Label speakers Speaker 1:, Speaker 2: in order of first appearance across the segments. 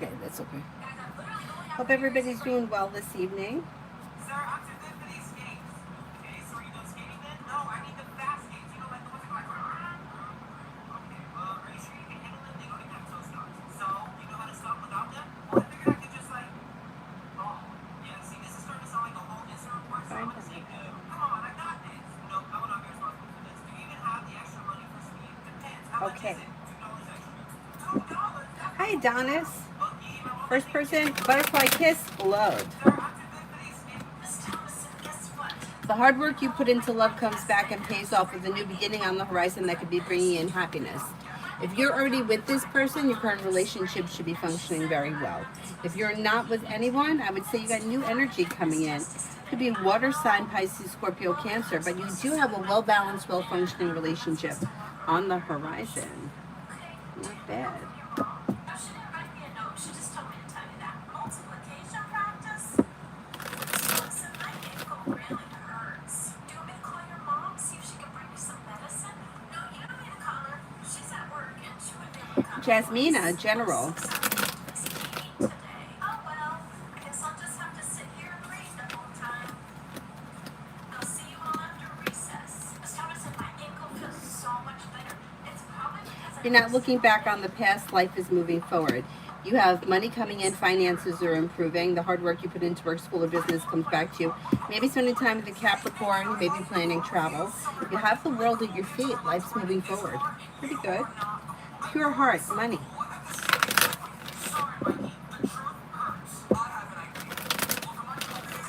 Speaker 1: Okay, that's okay. Hope everybody's doing well this evening.
Speaker 2: Sir, I'm too good for these skates. Okay, so you know skating then? No, I need the fast skates. You know, like the ones that go like. Okay, well, are you sure you can handle them? They don't even have toe stocks. So, you know how to stop without them? Well, I figured I could just like. Oh, yeah, see, this is starting to sound like a whole instant report, so I'm
Speaker 1: Fine.
Speaker 2: gonna say no. Come on, I got this. No, I will not be responsible for this. Do you even have the extra money for skiing? Depends. How much is
Speaker 1: Okay.
Speaker 2: it? $2 extra. $2? That
Speaker 1: Hi,
Speaker 2: means.
Speaker 1: Adonis.
Speaker 2: Well, can you even roll that
Speaker 1: First
Speaker 2: thing
Speaker 1: person,
Speaker 2: again?
Speaker 1: butterfly kiss, load.
Speaker 2: Sir, I'm too good for these skates. Miss Thomason, guess what?
Speaker 1: The hard work you put into love comes back and pays off with a new beginning on the horizon that could be bringing in happiness. If you're already with this person, your current relationship should be functioning very well. If you're not with anyone, I would say you got new energy coming in. Could be water sign, Pisces, Scorpio, Cancer, but you do have a well balanced, well functioning relationship on the horizon. Not bad.
Speaker 2: Now, she didn't write me a note. She just told me to tell you that. Multiplication practice? Listen, my ankle really hurts. Do you want me to call your mom? See if she can bring you some medicine? No, you don't need to call her. She's at work and she would be able to come twice.
Speaker 1: Jasmina, General.
Speaker 2: Looks like Miss Katie today. Oh, well, I guess I'll just have to sit here and read the whole time. I'll see you all after recess. Miss Thomas said my ankle feels so much better. It's probably because I
Speaker 1: You're
Speaker 2: have
Speaker 1: not looking
Speaker 2: sleep.
Speaker 1: back on the past. Life is moving forward. You have money coming in, finances are improving. The hard work you put into work, school, or business comes back to you. Maybe spending time with the Capricorn, maybe planning travel. You have the world at your feet. Life's moving forward. Pretty good. Pure heart, money.
Speaker 2: Sorry, Mikey. The truth hurts. I have an idea. Look at my cupcakes.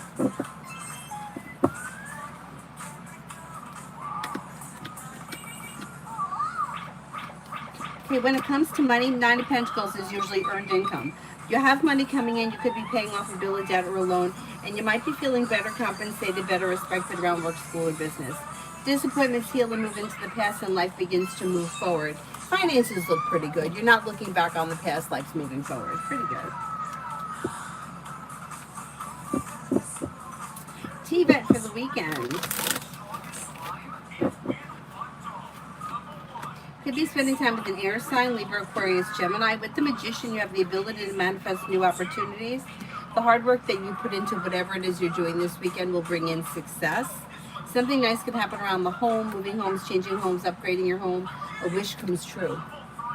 Speaker 1: Okay, when it comes to money, Nine of Pentacles is usually earned income. You have money coming in, you could be paying off a bill, a debt, or a loan, and you might be feeling better compensated, better respected around work, school, or business. Disappointments heal and move into the past, and life begins to move forward. Finances look pretty good. You're not looking back on the past, life's moving forward. Pretty good. T-Vet for the weekend. Could be spending time with an air sign, Libra, Aquarius, Gemini. With the Magician, you have the ability to manifest new opportunities. The hard work that you put into whatever it is you're doing this weekend will bring in success. Something nice could happen around the home, moving homes, changing homes, upgrading your home. A wish comes true.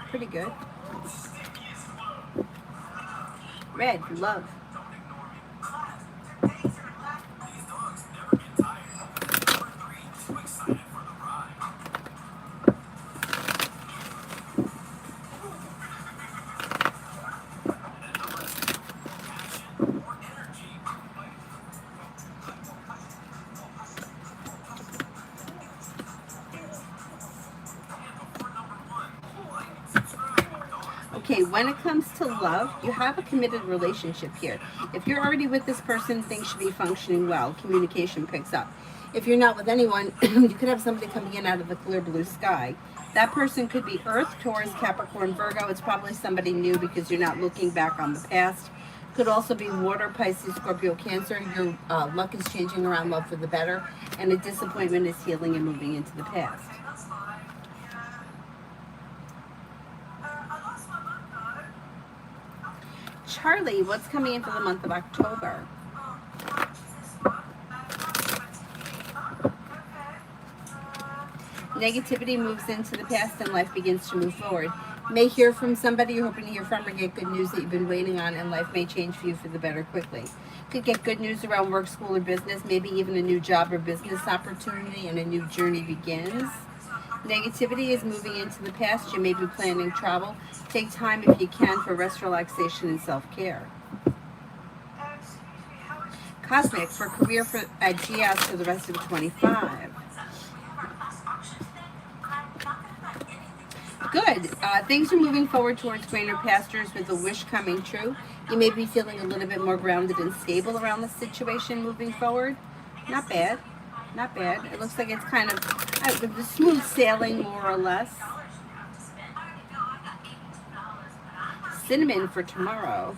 Speaker 1: Pretty good. Red, love.
Speaker 2: These dogs never get tired. Number 3, too excited for the ride. And number 2, passion or energy. And before number 1, like and subscribe, dogs.
Speaker 1: Okay, when it comes to love, you have a committed relationship here. If you're already with this person, things should be functioning well. Communication picks up. If you're not with anyone, you could have somebody coming in out of the clear blue sky. That person could be Earth, Taurus, Capricorn, Virgo. It's probably somebody new because you're not looking back on the past. Could also be Water, Pisces, Scorpio, Cancer. Your luck is changing around love for the better, and a disappointment is healing and moving into the past.
Speaker 2: Okay, that's fine. Yeah. I lost my book, though.
Speaker 1: Charlie, what's coming in for the month of October?
Speaker 2: Oh, Jesus. What? Okay.
Speaker 1: Negativity moves into the past and life begins to move forward. May hear from somebody you're hoping to hear from or get good news that you've been waiting on, and life may change for you for the better quickly. Could get good news around work, school, or business, maybe even a new job or business opportunity, and a new journey begins. Negativity is moving into the past. You may be planning travel. Take time if you can for rest, relaxation, and self-care.
Speaker 2: Excuse me, how is
Speaker 1: Cosmic for career for at GS for the rest of 25. Good. Things are moving forward towards greener pastures with a wish coming true. You may be feeling a little bit more grounded and stable around the situation moving forward. Not bad. Not bad. It looks like it's kind of smooth sailing, more or less. Cinnamon for tomorrow.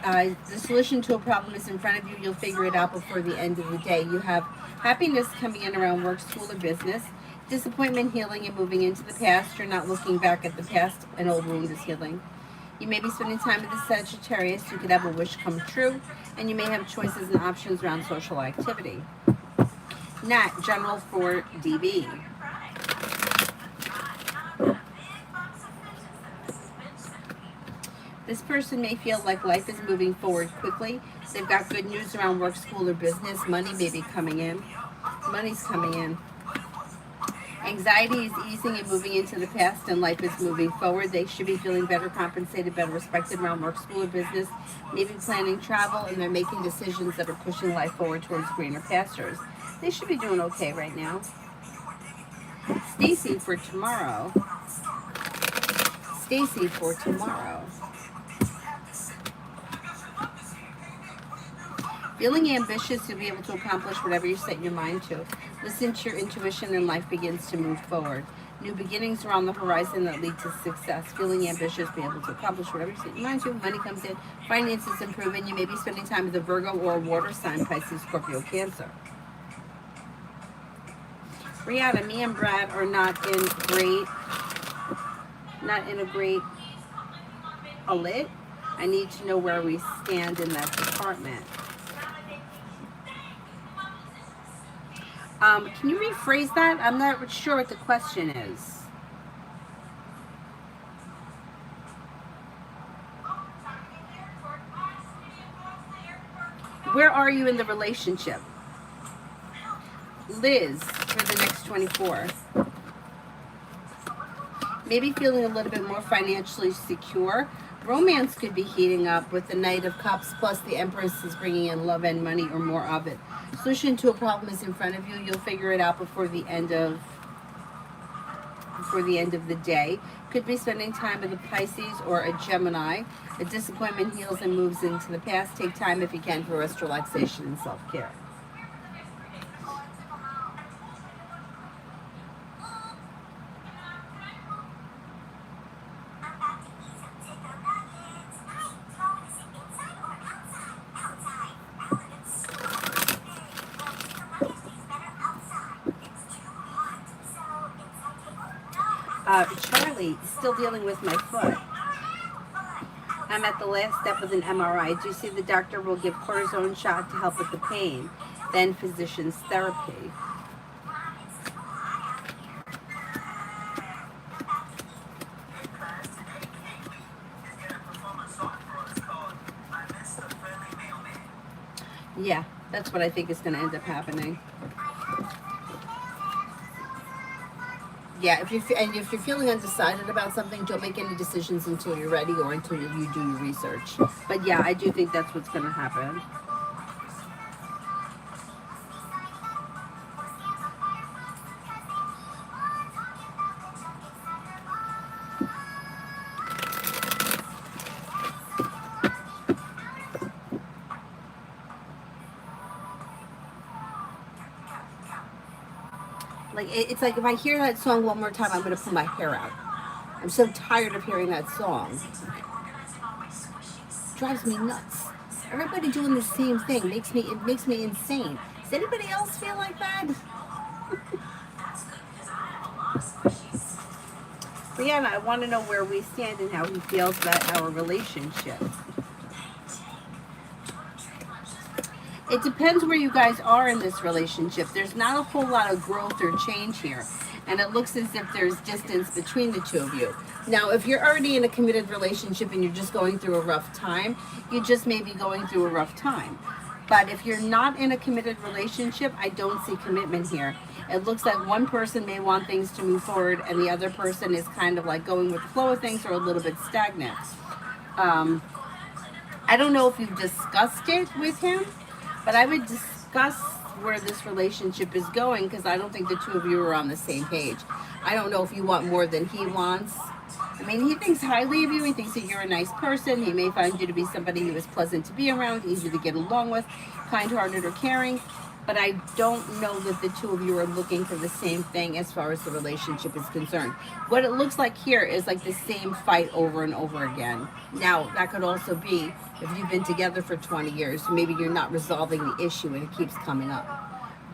Speaker 1: The solution to a problem is in front of you. You'll figure it out before the end of the day. You have happiness coming in around work, school, or business. Disappointment healing and moving into the past. You're not looking back at the past. An old wound is healing. You may be spending time with the Sagittarius. You could have a wish come true, and you may have choices and options around social activity. Nat, general for DB. This person may feel like life is moving forward quickly. They've got good news around work, school, or business. Money may be coming in. Money's coming in. Anxiety is easing and moving into the past, and life is moving forward. They should be feeling better compensated, better respected around work, school, or business. Maybe planning travel, and they're making decisions that are pushing life forward towards greener pastures. They should be doing okay right now. Stacy for tomorrow. Stacy for tomorrow. Feeling ambitious, you'll be able to accomplish whatever you set your mind to. Listen to your intuition and life begins to move forward. New beginnings are on the horizon that lead to success. Feeling ambitious, be able to accomplish whatever you set your mind to. Money comes in, finances improve, and you may be spending time with a Virgo or a water sign, Pisces, Scorpio, Cancer. Brianna, me and Brad are not in a great alit. I need to know where we stand in that department. Can you rephrase that? I'm not sure what the question is. Where are you in the relationship? Liz, for the next 24. Maybe feeling a little bit more financially secure. Romance could be heating up with the Knight of Cups, plus the Empress is bringing in love and money, or more of it. Solution to a problem is in front of you. You'll figure it out before the end of the day. Could be spending time with a Pisces or a Gemini. A disappointment heals and moves into the past. Take time if you can for rest, relaxation, and self-care. Charlie, still dealing with my foot. I'm at the last step with an MRI. Do you see the doctor will give cortisone shot to help with the pain, then physician's therapy. Yeah, that's what I think is going to end up happening. Yeah, if you're feeling undecided about something, don't make any decisions until you're ready or until you do your research. But yeah, I do think that's what's going to happen. Like, it's like if I hear that song one more time, I'm going to pull my hair out. I'm so tired of hearing that song. It drives me nuts. Everybody doing the same thing it makes me insane. Does anybody else feel like that? Brianna, I want to know where we stand and how he feels about our relationship. It depends where you guys are in this relationship. There's not a whole lot of growth or change here. And it looks as if there's distance between the two of you. Now, if you're already in a committed relationship and you're just going through a rough time, you just may be going through a rough time. But if you're not in a committed relationship, I don't see commitment here. It looks like one person may want things to move forward and the other person is kind of like going with the flow of things or a little bit stagnant. I don't know if you've discussed it with him, but I would discuss where this relationship is going because I don't think the two of you are on the same page. I don't know if you want more than he wants. I mean, he thinks highly of you. He thinks that you're a nice person. He may find you to be somebody who is pleasant to be around, easy to get along with, kind-hearted or caring. But I don't know that the two of you are looking for the same thing as far as the relationship is concerned. What it looks like here is like the same fight over and over again. Now, that could also be if you've been together for 20 years, maybe you're not resolving the issue and it keeps coming up.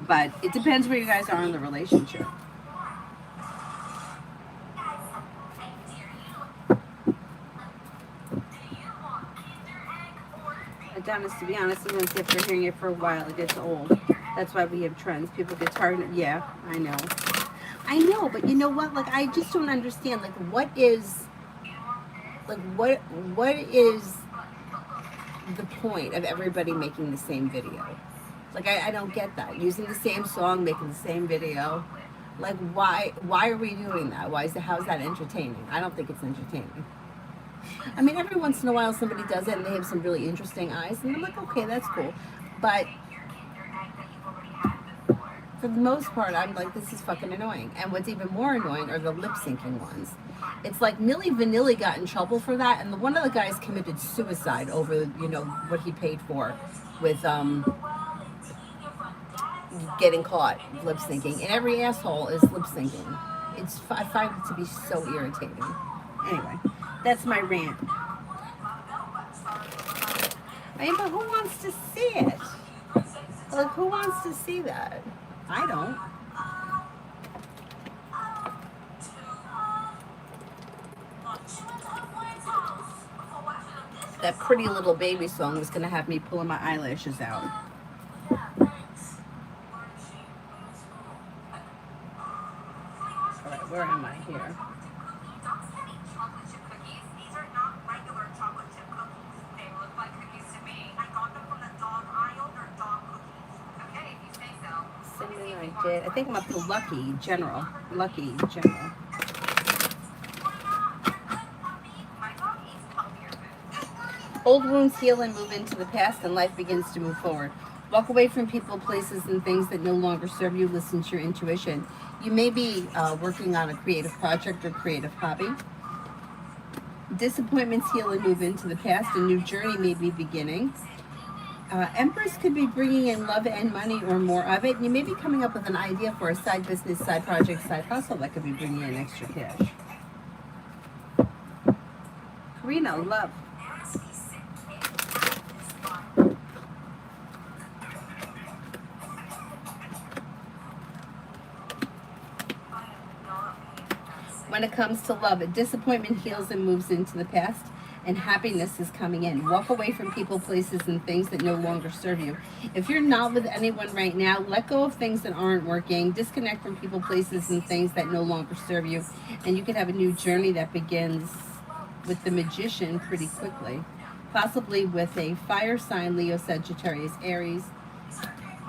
Speaker 1: But it depends where you guys are in the relationship. Adonis, to be honest, sometimes after hearing it for a while, it gets old. That's why we have trends. People get tired of, yeah, I know. I know, but you know what? Like, I just don't understand. Like, what is the point of everybody making the same video? Like, I don't get that. Using the same song, making the same video. Like, why are we doing that? How's that entertaining? I don't think it's entertaining. I mean, every once in a while somebody does it and they have some really interesting eyes, and I'm like, okay, that's cool. But for the most part, I'm like, this is fucking annoying. And what's even more annoying are the lip syncing ones. It's like Milli Vanilli got in trouble for that, and one of the guys committed suicide over, what he paid for with getting caught lip syncing. And every asshole is lip syncing. I find it to be so irritating. Anyway, that's my rant. I mean, but who wants to see it? Like, who wants to see that? I don't. That Pretty Little Baby song was going to have me pulling my eyelashes out. Alright, where am I here? I did. I think I'm up to Lucky General. Old wounds heal and move into the past, and life begins to move forward. Walk away from people, places, and things that no longer serve you. Listen to your intuition. You may be working on a creative project or creative hobby. Disappointments heal and move into the past. A new journey may be beginning. Empress could be bringing in love and money or more of it. You may be coming up with an idea for a side business, side project, side hustle that could be bringing in extra cash. Karina, love. When it comes to love, disappointment heals and moves into the past, and happiness is coming in. Walk away from people, places, and things that no longer serve you. If you're not with anyone right now, let go of things that aren't working. Disconnect from people, places, and things that no longer serve you. And you can have a new journey that begins with the Magician pretty quickly. Possibly with a fire sign, Leo, Sagittarius, Aries.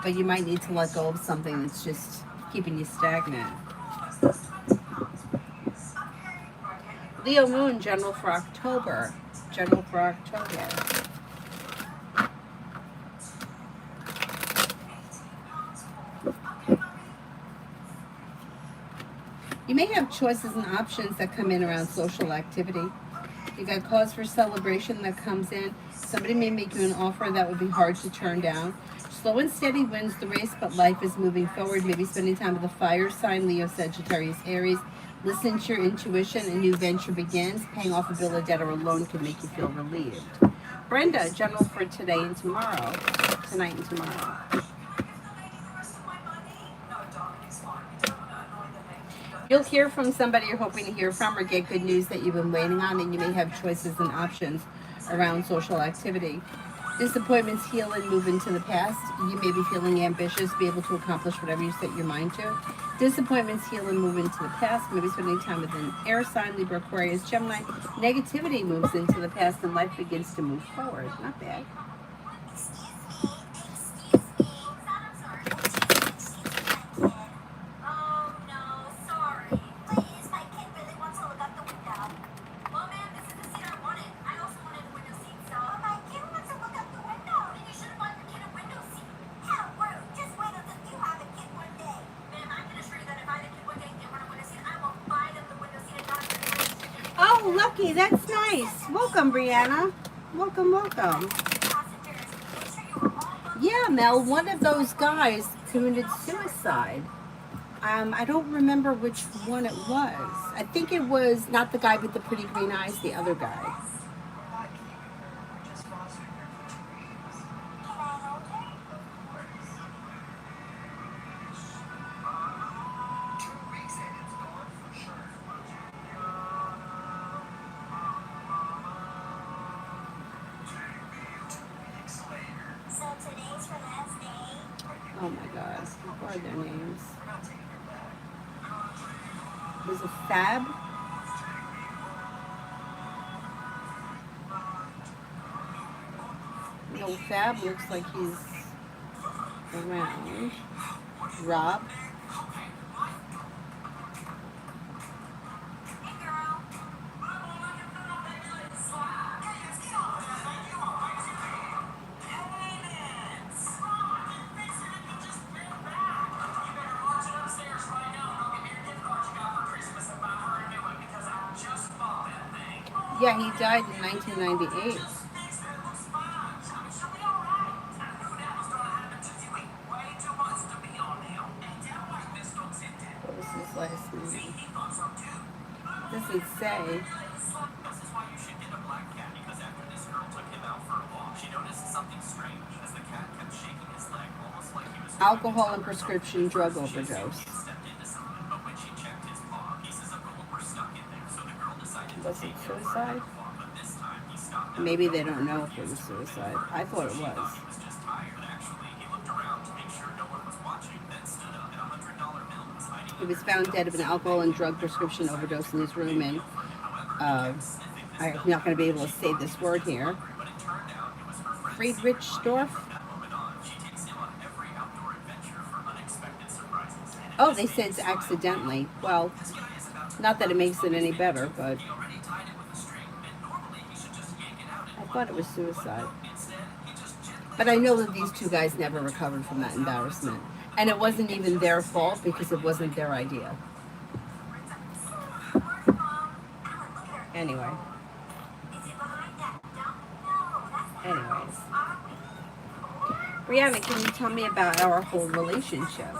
Speaker 1: But you might need to let go of something that's just keeping you stagnant. Leo Moon, general for October. You may have choices and options that come in around social activity. You got cause for celebration that comes in. Somebody may make you an offer that would be hard to turn down. Slow and steady wins the race, but life is moving forward. Maybe spending time with a fire sign, Leo, Sagittarius, Aries. Listen to your intuition. A new venture begins. Paying off a bill, a debt, or a loan can make you feel relieved. Brenda, general for today and tomorrow. Tonight and tomorrow. You'll hear from somebody you're hoping to hear from, or get good news that you've been waiting on, and you may have choices and options around social activity. Disappointments heal and move into the past. You may be feeling ambitious, be able to accomplish whatever you set your mind to. Disappointments heal and move into the past. Maybe spending time with an air sign, Libra, Aquarius, Gemini. Negativity moves into the past and life begins to move forward. Not bad. Oh, Lucky, that's nice. Welcome, Brianna. Welcome. Yeah, Mel, one of those guys committed suicide. I don't remember which one it was. I think it was not the guy with the pretty green eyes, the other guy. my God. What are their names? Was it Fab? No, Fab looks like he's around. Rob? Yeah, he died in 1998. What was his last name? Doesn't say.
Speaker 2: This is why you should get a black cat, because after this girl took him out for a walk, she noticed something strange as the cat kept shaking his leg, almost like he was
Speaker 1: Alcohol and prescription drug overdose.
Speaker 2: stepped into something, but when she checked his paw, pieces of gold were stuck in there, so the girl decided to
Speaker 1: Was it
Speaker 2: take him for a
Speaker 1: suicide?
Speaker 2: walk, but this time he stopped.
Speaker 1: Maybe they don't know if it was suicide. I thought it was.
Speaker 2: He was just tired. Actually, he looked around to make sure no one was watching, then stood up, and a $100 bill was hiding.
Speaker 1: He was found dead of an alcohol and drug prescription overdose in his room in, I'm not going to be able to say this word here,
Speaker 2: But it turned out it was her friend.
Speaker 1: Friedrichsdorf.
Speaker 2: From that moment on, she takes him on every outdoor adventure for unexpected surprises.
Speaker 1: Oh, they said it's accidentally. Well,
Speaker 2: This guy is about to
Speaker 1: not that it makes it any better, but
Speaker 2: he already tied it with a string, and normally he should just yank it out
Speaker 1: I
Speaker 2: and
Speaker 1: thought it was suicide.
Speaker 2: instead he just gently
Speaker 1: But I know that these two guys never recovered from that embarrassment. And it wasn't even their fault because it wasn't their idea. Anyway. Anyways. Brianna, can you tell me about our whole relationship?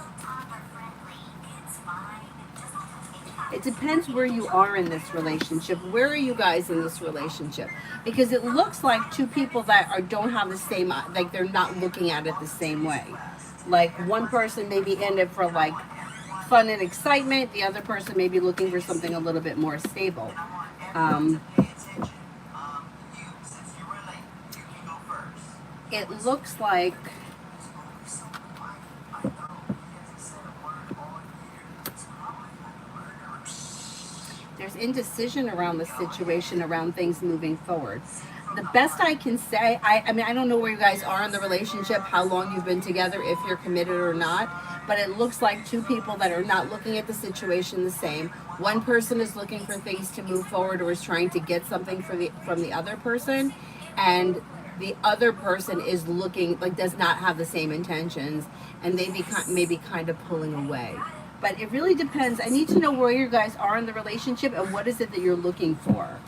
Speaker 1: It depends where you are in this relationship. Where are you guys in this relationship? Because it looks like two people that don't have the same, like they're not looking at it the same way. Like one person may be in it for like fun and excitement. The other person may be looking for something a little bit more stable.
Speaker 2: since you were late, you can go first.
Speaker 1: It looks like there's indecision around the situation, around things moving forward. The best I can say, I mean, I don't know where you guys are in the relationship, how long you've been together, if you're committed or not, but it looks like two people that are not looking at the situation the same. One person is looking for things to move forward or is trying to get something from the other person, and the other person is looking, like, does not have the same intentions, and they maybe kind of pulling away. But it really depends. I need to know where you guys are in the relationship and what is it that you're looking for.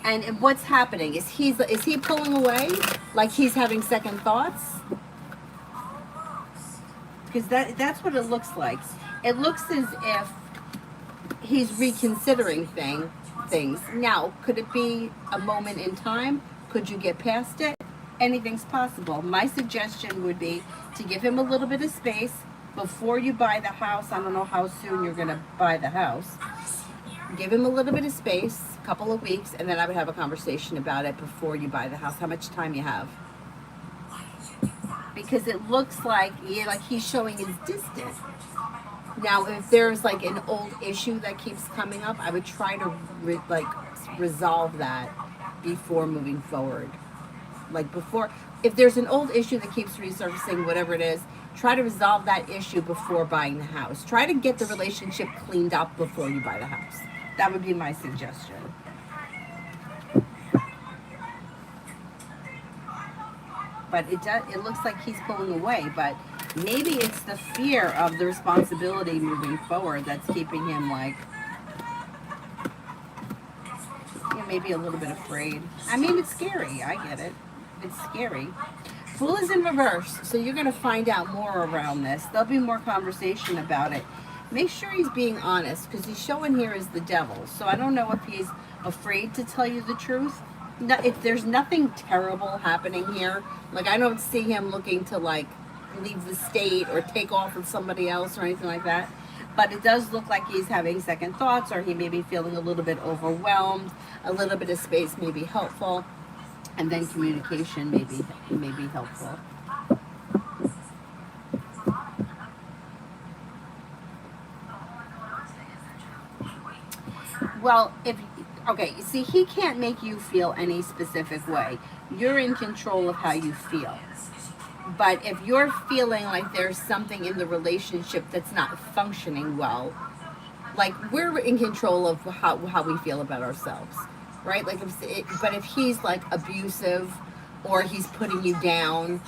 Speaker 1: And what's happening? Is he pulling away? Like he's having second thoughts? Because that's what it looks like. It looks as if he's reconsidering things. Now, could it be a moment in time? Could you get past it? Anything's possible. My suggestion would be to give him a little bit of space before you buy the house. I don't know how soon you're going to buy the house. Give him a little bit of space, a couple of weeks, and then I would have a conversation about it before you buy the house, how much time you have. Because it looks like, yeah, like he's showing his distance. Now, if there's like an old issue that keeps coming up, I would try to resolve that before moving forward. Like before, if there's an old issue that keeps resurfacing, whatever it is, try to resolve that issue before buying the house. Try to get the relationship cleaned up before you buy the house. That would be my suggestion. But it looks like he's pulling away, but maybe it's the fear of the responsibility moving forward that's keeping him like, yeah, maybe a little bit afraid. I mean, it's scary. I get it. It's scary. Fool is in reverse, so you're going to find out more around this. There'll be more conversation about it. Make sure he's being honest, because he's showing here as the devil. So I don't know if he's afraid to tell you the truth. No, if there's nothing terrible happening here, like I don't see him looking to like leave the state or take off with somebody else or anything like that. But it does look like he's having second thoughts, or he may be feeling a little bit overwhelmed. A little bit of space may be helpful. and then communication may be helpful. Well, if okay, see, he can't make you feel any specific way. You're in control of how you feel. But if you're feeling like there's something in the relationship that's not functioning well, like we're in control of how we feel about ourselves, right? Like but if he's like abusive or he's putting you down,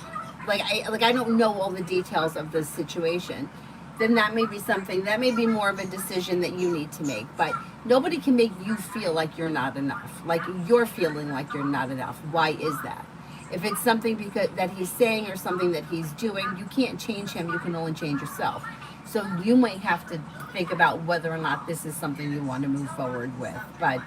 Speaker 1: I don't know all the details of the situation, then that may be something that may be more of a decision that you need to make. But nobody can make you feel like you're not enough, like you're feeling like you're not enough. Why is that? If it's something because that he's saying or something that he's doing, you can't change him, you can only change yourself. So you might have to think about whether or not this is something you want to move forward with. But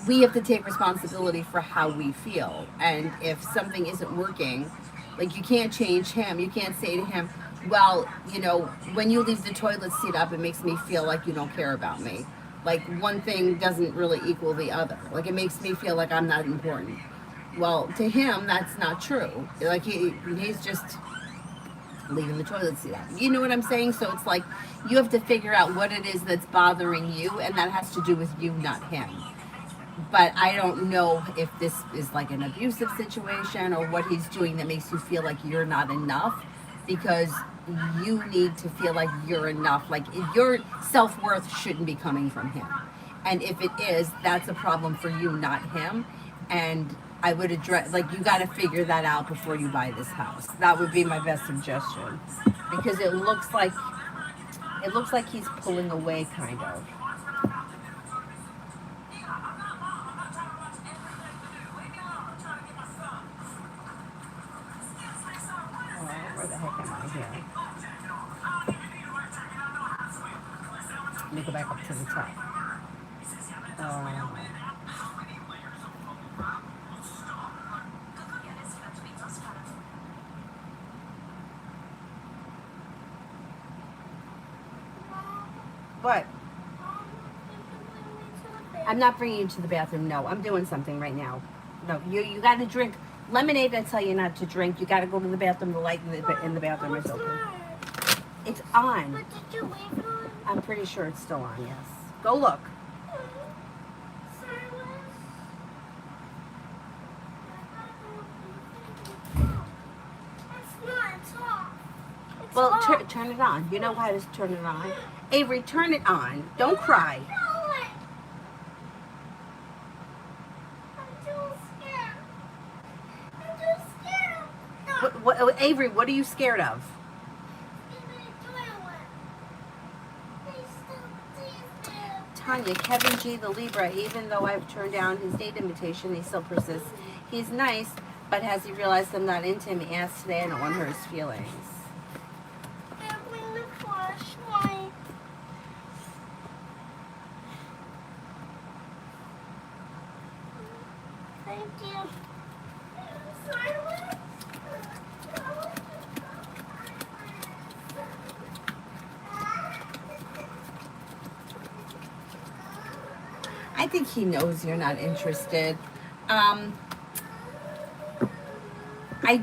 Speaker 1: we have to take responsibility for how we feel. And if something isn't working, like you can't change him. You can't say to him, well, when you leave the toilet seat up, it makes me feel like you don't care about me. Like one thing doesn't really equal the other. Like it makes me feel like I'm not important. Well, to him, that's not true. Like he's just leaving the toilet seat up. You know what I'm saying? So it's like you have to figure out what it is that's bothering you, and that has to do with you, not him. But I don't know if this is like an abusive situation or what he's doing that makes you feel like you're not enough, because you need to feel like you're enough. Like your self-worth shouldn't be coming from him. And if it is, that's a problem for you, not him. And I would address, like, you got to figure that out before you buy this house. That would be my best suggestion, because it looks like he's pulling away, kind of. Where the heck am I here? Let me go back up to the top. Uh, but I'm not bringing you to the bathroom. No, I'm doing something right now. No, you got to drink lemonade. I tell you not to drink. You got to go to the bathroom. The light in the bathroom is open. It's on.
Speaker 3: But did you leave it on?
Speaker 1: I'm pretty sure it's still on. Yes. Go look.
Speaker 3: It's not. It's off. It's
Speaker 1: Well,
Speaker 3: off.
Speaker 1: turn it on. You know how to turn it on. Avery, turn it on. Don't cry.
Speaker 3: No, I'm too scared. I'm too scared. No.
Speaker 1: Avery, what are you scared of? Tanya, Kevin G, the Libra, even though I've turned down his date invitation, he still persists. He's nice, but has he realized I'm not into him? He asked today, I don't want to hurt his feelings.
Speaker 3: Bring the flashlight. Thank you. Silence.
Speaker 1: I think he knows you're not interested. I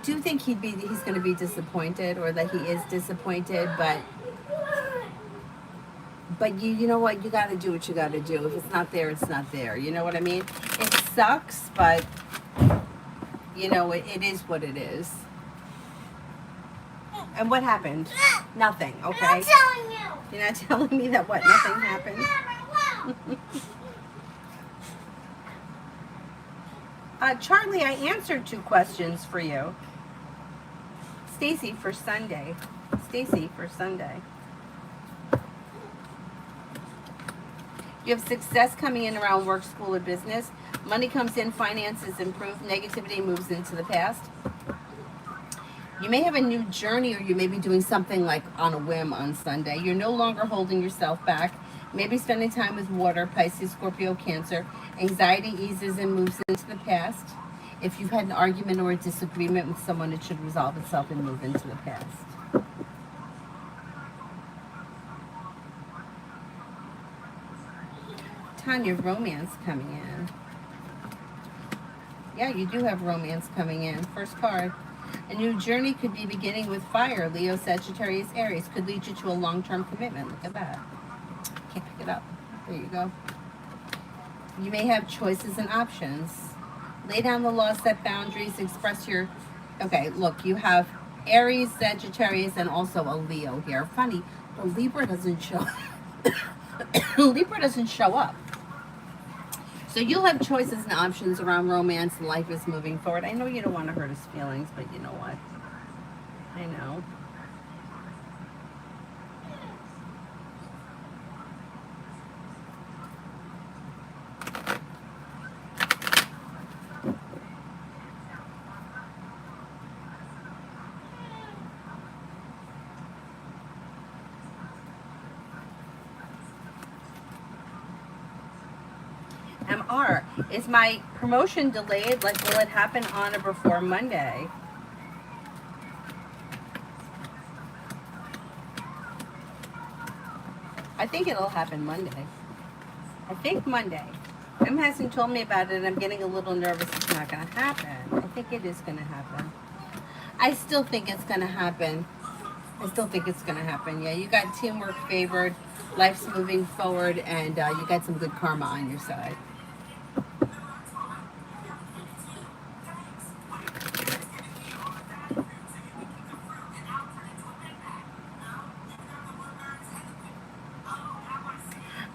Speaker 1: do think he's going to be disappointed, or that he is disappointed, but you know what, you got to do what you got to do. If it's not there, it's not there. You know what I mean? It sucks, but it is what it is. And what happened? Nothing. Okay.
Speaker 3: I'm not telling you.
Speaker 1: You're not telling me that what? Nothing happened.
Speaker 3: Never will.
Speaker 1: Charlie, I answered 2 questions for you. Stacy for Sunday. You have success coming in around work, school, or business. Money comes in, finances improve, negativity moves into the past. You may have a new journey, or you may be doing something like on a whim on Sunday. You're no longer holding yourself back. Maybe spending time with water, Pisces, Scorpio, Cancer. Anxiety eases and moves into the past. If you've had an argument or a disagreement with someone, it should resolve itself and move into the past. Tanya, romance coming in. Yeah, you do have romance coming in. First card. A new journey could be beginning with fire. Leo, Sagittarius, Aries could lead you to a long-term commitment. Look at that. Can't pick it up. There you go. You may have choices and options. Lay down the law, set boundaries, express your... Okay, look, you have Aries, Sagittarius, and also a Leo here. Funny, the Libra doesn't show... Libra doesn't show up. So you'll have choices and options around romance, and life is moving forward. I know you don't want to hurt his feelings, but you know what? I know. MR, is my promotion delayed? Like, will it happen on or before Monday? I think it'll happen Monday. I think Monday. M hasn't told me about it, and I'm getting a little nervous it's not going to happen. I think it is going to happen. I still think it's going to happen. I still think it's going to happen. Yeah, you got teamwork favored, life's moving forward, and you got some good karma on your side.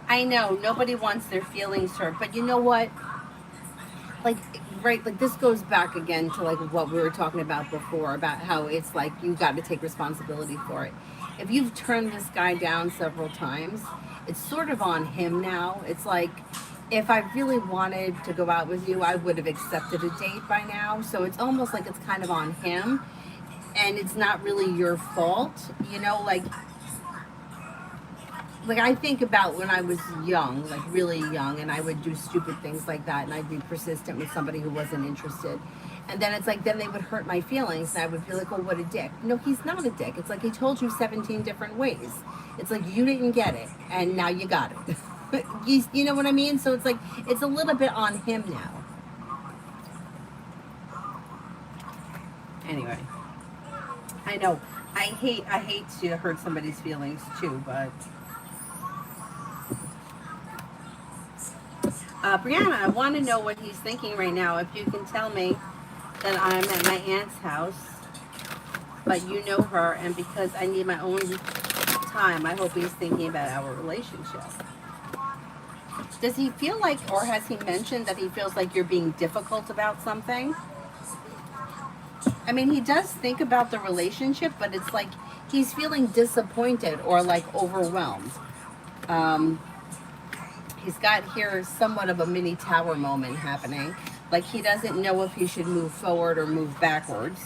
Speaker 1: I know, nobody wants their feelings hurt, but you know what? Like, right, like this goes back again to like what we were talking about before, about how it's like you got to take responsibility for it. If you've turned this guy down several times, it's sort of on him now. It's like, if I really wanted to go out with you, I would have accepted a date by now. So it's almost like it's kind of on him, and it's not really your fault, you know, like I think about when I was young, like really young, and I would do stupid things like that, and I'd be persistent with somebody who wasn't interested. And then it's like, then they would hurt my feelings, and I would feel like, oh, what a dick. No, he's not a dick. It's like he told you 17 different ways. It's like you didn't get it, and now you got it. You know what I mean? So it's like, it's a little bit on him now. Anyway, I know. I hate to hurt somebody's feelings too, but... Brianna, I want to know what he's thinking right now. If you can tell me that I'm at my aunt's house, but you know her, and because I need my own time, I hope he's thinking about our relationship. Does he feel like, or has he mentioned that he feels like you're being difficult about something? I mean, he does think about the relationship, but it's like he's feeling disappointed or like overwhelmed. He's got here somewhat of a mini tower moment happening. Like he doesn't know if he should move forward or move backwards.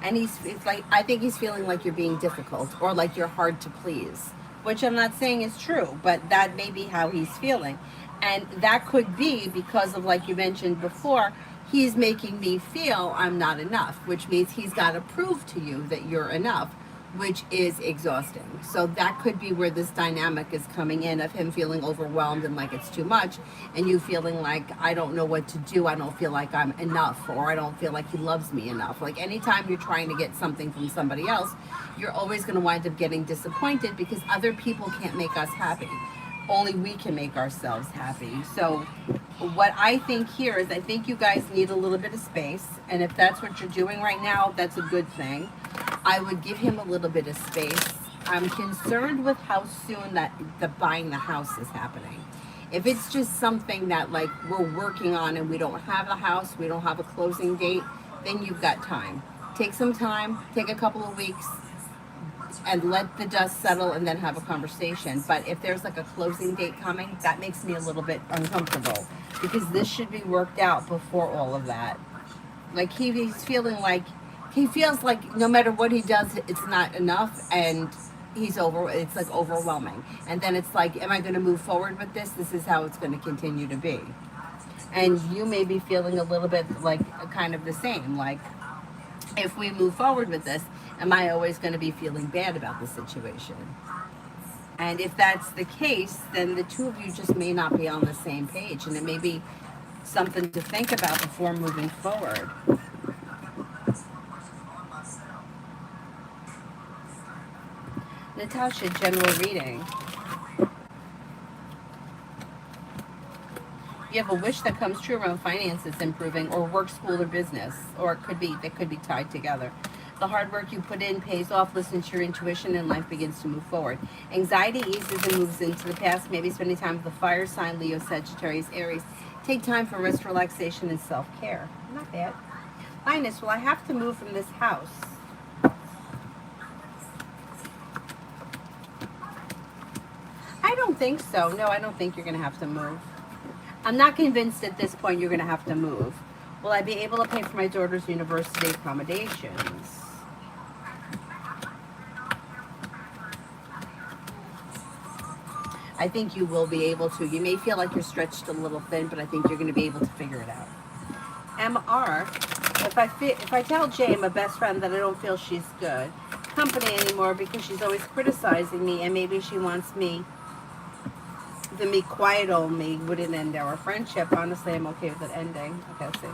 Speaker 1: And it's like, I think he's feeling like you're being difficult or like you're hard to please, which I'm not saying is true, but that may be how he's feeling. And that could be because of, like you mentioned before, he's making me feel I'm not enough, which means he's got to prove to you that you're enough, which is exhausting. So that could be where this dynamic is coming in, of him feeling overwhelmed and like it's too much, and you feeling like, I don't know what to do, I don't feel like I'm enough, or I don't feel like he loves me enough. Like anytime you're trying to get something from somebody else, you're always going to wind up getting disappointed because other people can't make us happy. Only we can make ourselves happy. So what I think here is, I think you guys need a little bit of space, and if that's what you're doing right now, that's a good thing. I would give him a little bit of space. I'm concerned with how soon that the buying the house is happening. If it's just something that like we're working on and we don't have a house, we don't have a closing date, then you've got time. Take some time, take a couple of weeks, and let the dust settle and then have a conversation. But if there's like a closing date coming, that makes me a little bit uncomfortable, because this should be worked out before all of that. Like he's feeling like, he feels like no matter what he does, it's not enough, and it's like overwhelming. And then it's like, am I going to move forward with this? This is how it's going to continue to be. And you may be feeling a little bit like kind of the same, like, if we move forward with this, am I always going to be feeling bad about the situation? And if that's the case, then the two of you just may not be on the same page, and it may be something to think about before moving forward. Natasha, general reading. You have a wish that comes true around finances improving, or work, school, or business, or they could be tied together. The hard work you put in pays off. Listen to your intuition, and life begins to move forward. Anxiety eases and moves into the past. Maybe spending time with the fire sign, Leo, Sagittarius, Aries. Take time for rest, relaxation, and self-care. Not bad. Linus, will I have to move from this house? I don't think so. No, I don't think you're going to have to move. I'm not convinced at this point you're going to have to move. Will I be able to pay for my daughter's university accommodations? I think you will be able to. You may feel like you're stretched a little thin, but I think you're going to be able to figure it out. MR, if I tell Jay, my best friend, that I don't feel she's good company anymore because she's always criticizing me, and maybe she wants me, the me quiet old me wouldn't end our friendship. Honestly, I'm okay with it ending. Okay, let's see.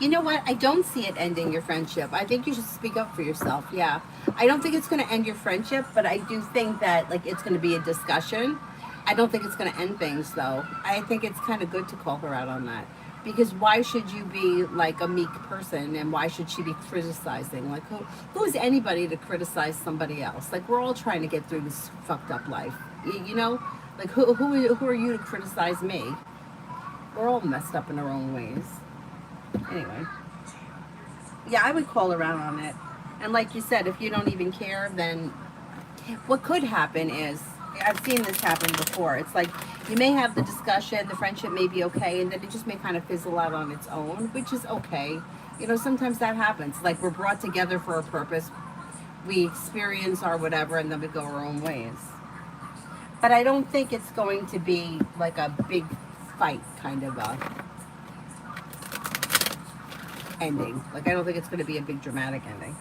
Speaker 1: You know what? I don't see it ending your friendship. I think you should speak up for yourself. Yeah. I don't think it's going to end your friendship, but I do think that like it's going to be a discussion. I don't think it's going to end things though. I think it's kind of good to call her out on that. Because why should you be like a meek person, and why should she be criticizing? Like who is anybody to criticize somebody else? Like we're all trying to get through this fucked up life. You know? Like who are you to criticize me? We're all messed up in our own ways. Anyway, yeah, I would call around on it. And like you said, if you don't even care, then what could happen is, I've seen this happen before. It's like you may have the discussion, the friendship may be okay, and then it just may kind of fizzle out on its own, which is okay. You know, sometimes that happens. Like we're brought together for a purpose. We experience our whatever, and then we go our own ways. But I don't think it's going to be like a big fight kind of a ending. Like I don't think it's going to be a big dramatic ending.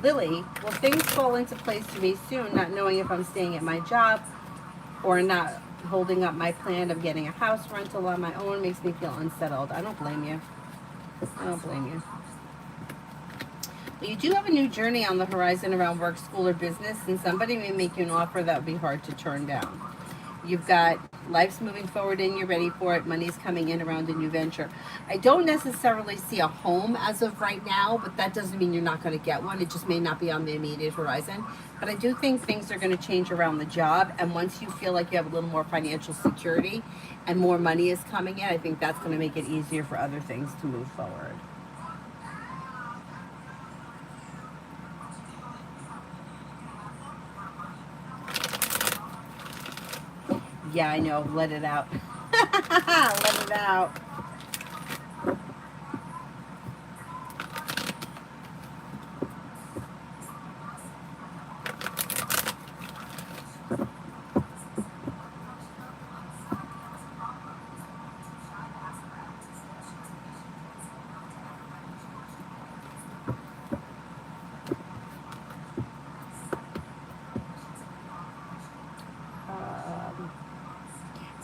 Speaker 1: Lily, will things fall into place for me soon, not knowing if I'm staying at my job or not? Holding up my plan of getting a house rental on my own makes me feel unsettled. I don't blame you. I don't blame you. Well, you do have a new journey on the horizon around work, school, or business, and somebody may make you an offer that would be hard to turn down. You've got life's moving forward and you're ready for it. Money's coming in around a new venture. I don't necessarily see a home as of right now, but that doesn't mean you're not going to get one. It just may not be on the immediate horizon. But I do think things are going to change around the job. And once you feel like you have a little more financial security and more money is coming in, I think that's going to make it easier for other things to move forward. Yeah, I know. Let it out. Let it out.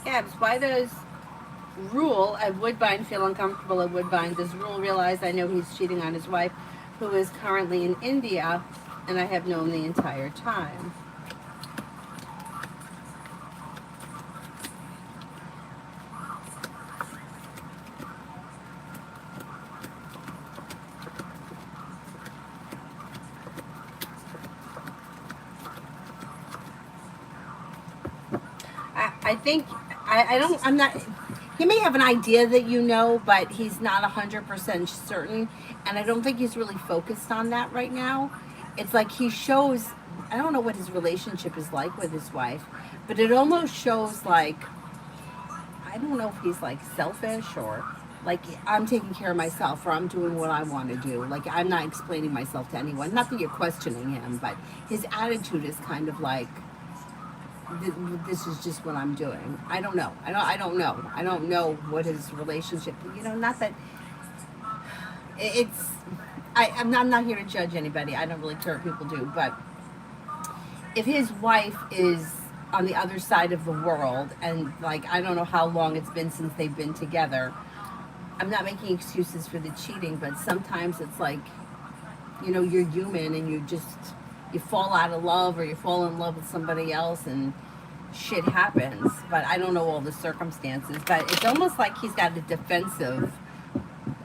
Speaker 1: Gabs, why does Rule at Woodbine feel uncomfortable at Woodbine? Does Rule realize I know he's cheating on his wife, who is currently in India, and I have known the entire time? I think I'm not, he may have an idea that you know, but he's not 100% certain. And I don't think he's really focused on that right now. It's like he shows, I don't know what his relationship is like with his wife, but it almost shows like, I don't know if he's like selfish or like I'm taking care of myself or I'm doing what I want to do. Like I'm not explaining myself to anyone. Not that you're questioning him, but his attitude is kind of like, this is just what I'm doing. I don't know. I don't know. I don't know what his relationship, not that it's, I'm not here to judge anybody. I don't really care what people do, but if his wife is on the other side of the world, and like I don't know how long it's been since they've been together, I'm not making excuses for the cheating, but sometimes it's like, you know, you're human and you fall out of love or you fall in love with somebody else and shit happens. But I don't know all the circumstances, but it's almost like he's got a defensive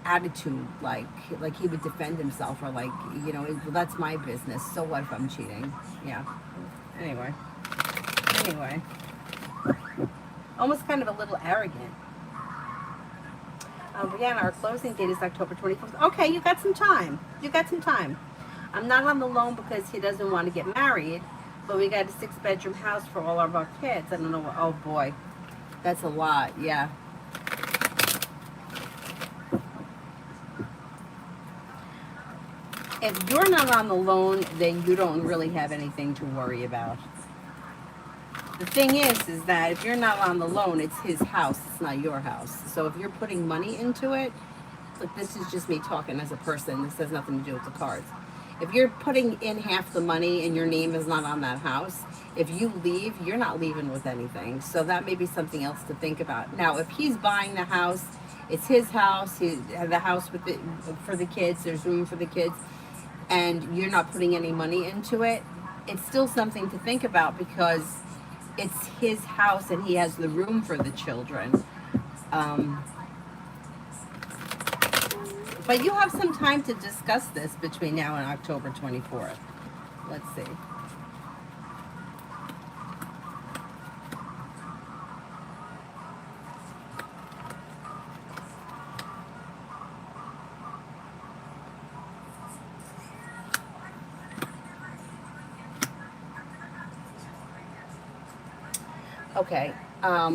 Speaker 1: attitude, like he would defend himself, or like, you know, well, that's my business, so what if I'm cheating? Yeah. Anyway, almost kind of a little arrogant. Brianna, our closing date is October 24th. Okay, you got some time. I'm not on the loan because he doesn't want to get married, but we got a 6-bedroom house for all of our kids. I don't know what, oh boy, that's a lot, yeah. If you're not on the loan, then you don't really have anything to worry about. The thing is that if you're not on the loan, it's his house, it's not your house. So if you're putting money into it, look, this is just me talking as a person. This has nothing to do with the cards. If you're putting in half the money and your name is not on that house, if you leave, you're not leaving with anything. So that may be something else to think about. Now, if he's buying the house, it's his house, the house with it for the kids, there's room for the kids, and you're not putting any money into it, it's still something to think about because it's his house and he has the room for the children. But you have some time to discuss this between now and October 24th. Let's see. Okay. All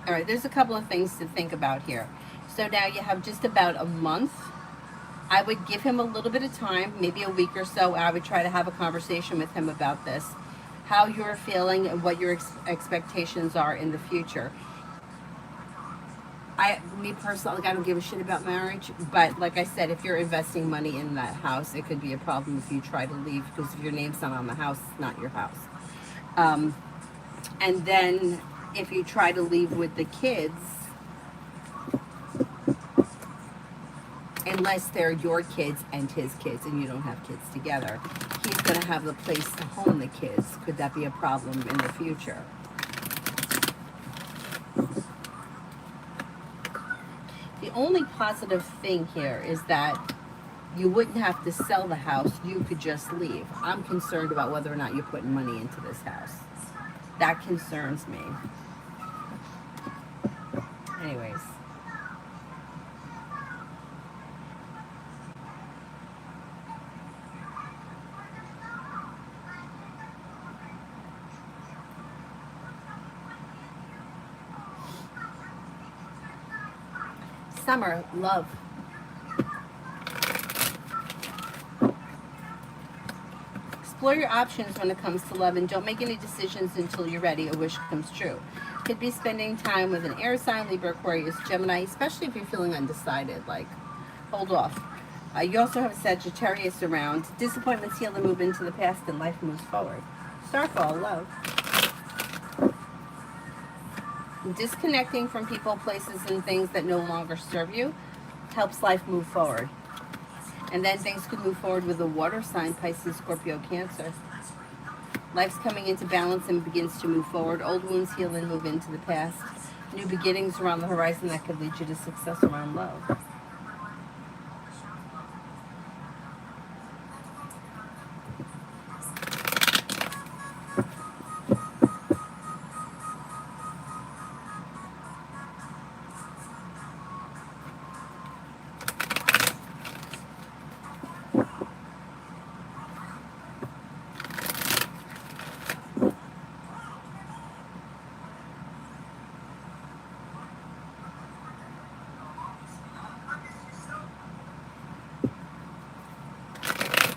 Speaker 1: right. There's a couple of things to think about here. So now you have just about a month. I would give him a little bit of time, maybe a week or so. I would try to have a conversation with him about this, how you're feeling and what your expectations are in the future. Me personally, like, I don't give a shit about marriage, but like I said, if you're investing money in that house, it could be a problem if you try to leave, because if your name's not on the house, it's not your house. And then if you try to leave with the kids, unless they're your kids and his kids and you don't have kids together, he's going to have the place to home the kids. Could that be a problem in the future? The only positive thing here is that you wouldn't have to sell the house. You could just leave. I'm concerned about whether or not you're putting money into this house. That concerns me. Anyways. Summer, love. Explore your options when it comes to love and don't make any decisions until you're ready. A wish comes true. Could be spending time with an air sign, Libra, Aquarius, Gemini, especially if you're feeling undecided. Like, hold off. You also have a Sagittarius around. Disappointments heal and move into the past and life moves forward. Starfall, love. Disconnecting from people, places, and things that no longer serve you helps life move forward. And then things could move forward with a water sign, Pisces, Scorpio, Cancer. Life's coming into balance and begins to move forward. Old wounds heal and move into the past. New beginnings are on the horizon that could lead you to success around love.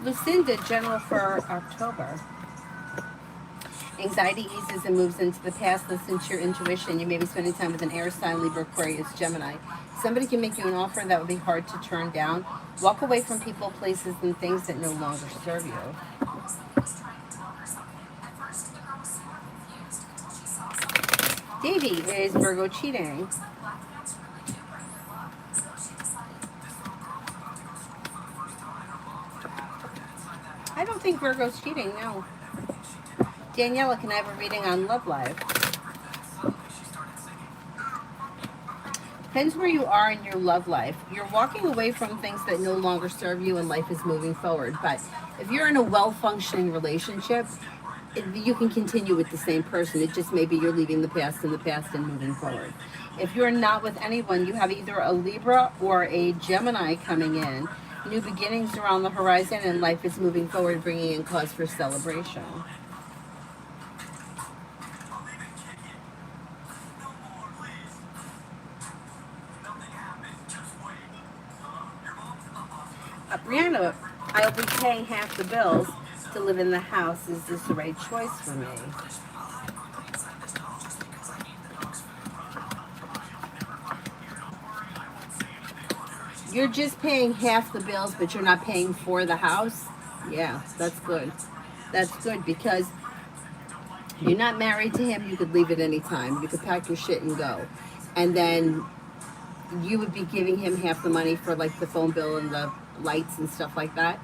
Speaker 1: Lucinda, general for October. Anxiety eases and moves into the past. Listen to your intuition. You may be spending time with an air sign, Libra, Aquarius, Gemini. Somebody can make you an offer that would be hard to turn down. Walk away from people, places, and things that no longer serve you. Davey is Virgo cheating. I don't think Virgo's cheating, no. Daniela, can I have a reading on Love Live? Depends where you are in your love life. You're walking away from things that no longer serve you and life is moving forward. But if you're in a well-functioning relationship, you can continue with the same person. It just maybe you're leaving the past in the past and moving forward. If you're not with anyone, you have either a Libra or a Gemini coming in. New beginnings are on the horizon and life is moving forward, bringing in cause for celebration. Brianna, I'll be paying half the bills to live in the house. Is this the right choice for me? You're just paying half the bills, but you're not paying for the house? Yeah, that's good. That's good because you're not married to him. You could leave at any time. You could pack your shit and go. And then you would be giving him half the money for like the phone bill and the lights and stuff like that.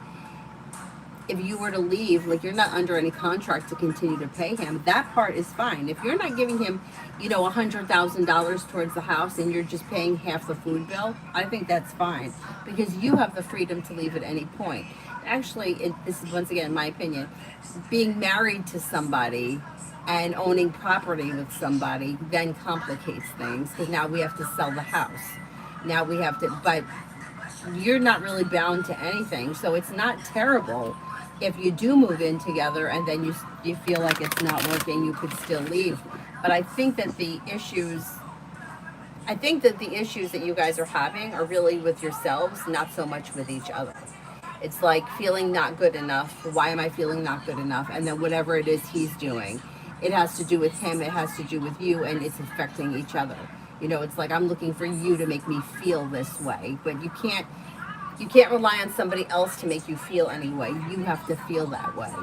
Speaker 1: If you were to leave, like you're not under any contract to continue to pay him, that part is fine. If you're not giving him, $100,000 towards the house and you're just paying half the food bill, I think that's fine because you have the freedom to leave at any point. Actually, this is once again my opinion, being married to somebody and owning property with somebody then complicates things because now we have to sell the house. Now we have to, but you're not really bound to anything, so it's not terrible if you do move in together and then you feel like it's not working. You could still leave, but I think that the issues that you guys are having are really with yourselves, not so much with each other. It's like feeling not good enough. Why am I feeling not good enough? And then whatever it is he's doing, it has to do with him, it has to do with you, and it's affecting each other. It's like I'm looking for you to make me feel this way, but you can't rely on somebody else to make you feel any way. You have to feel that way.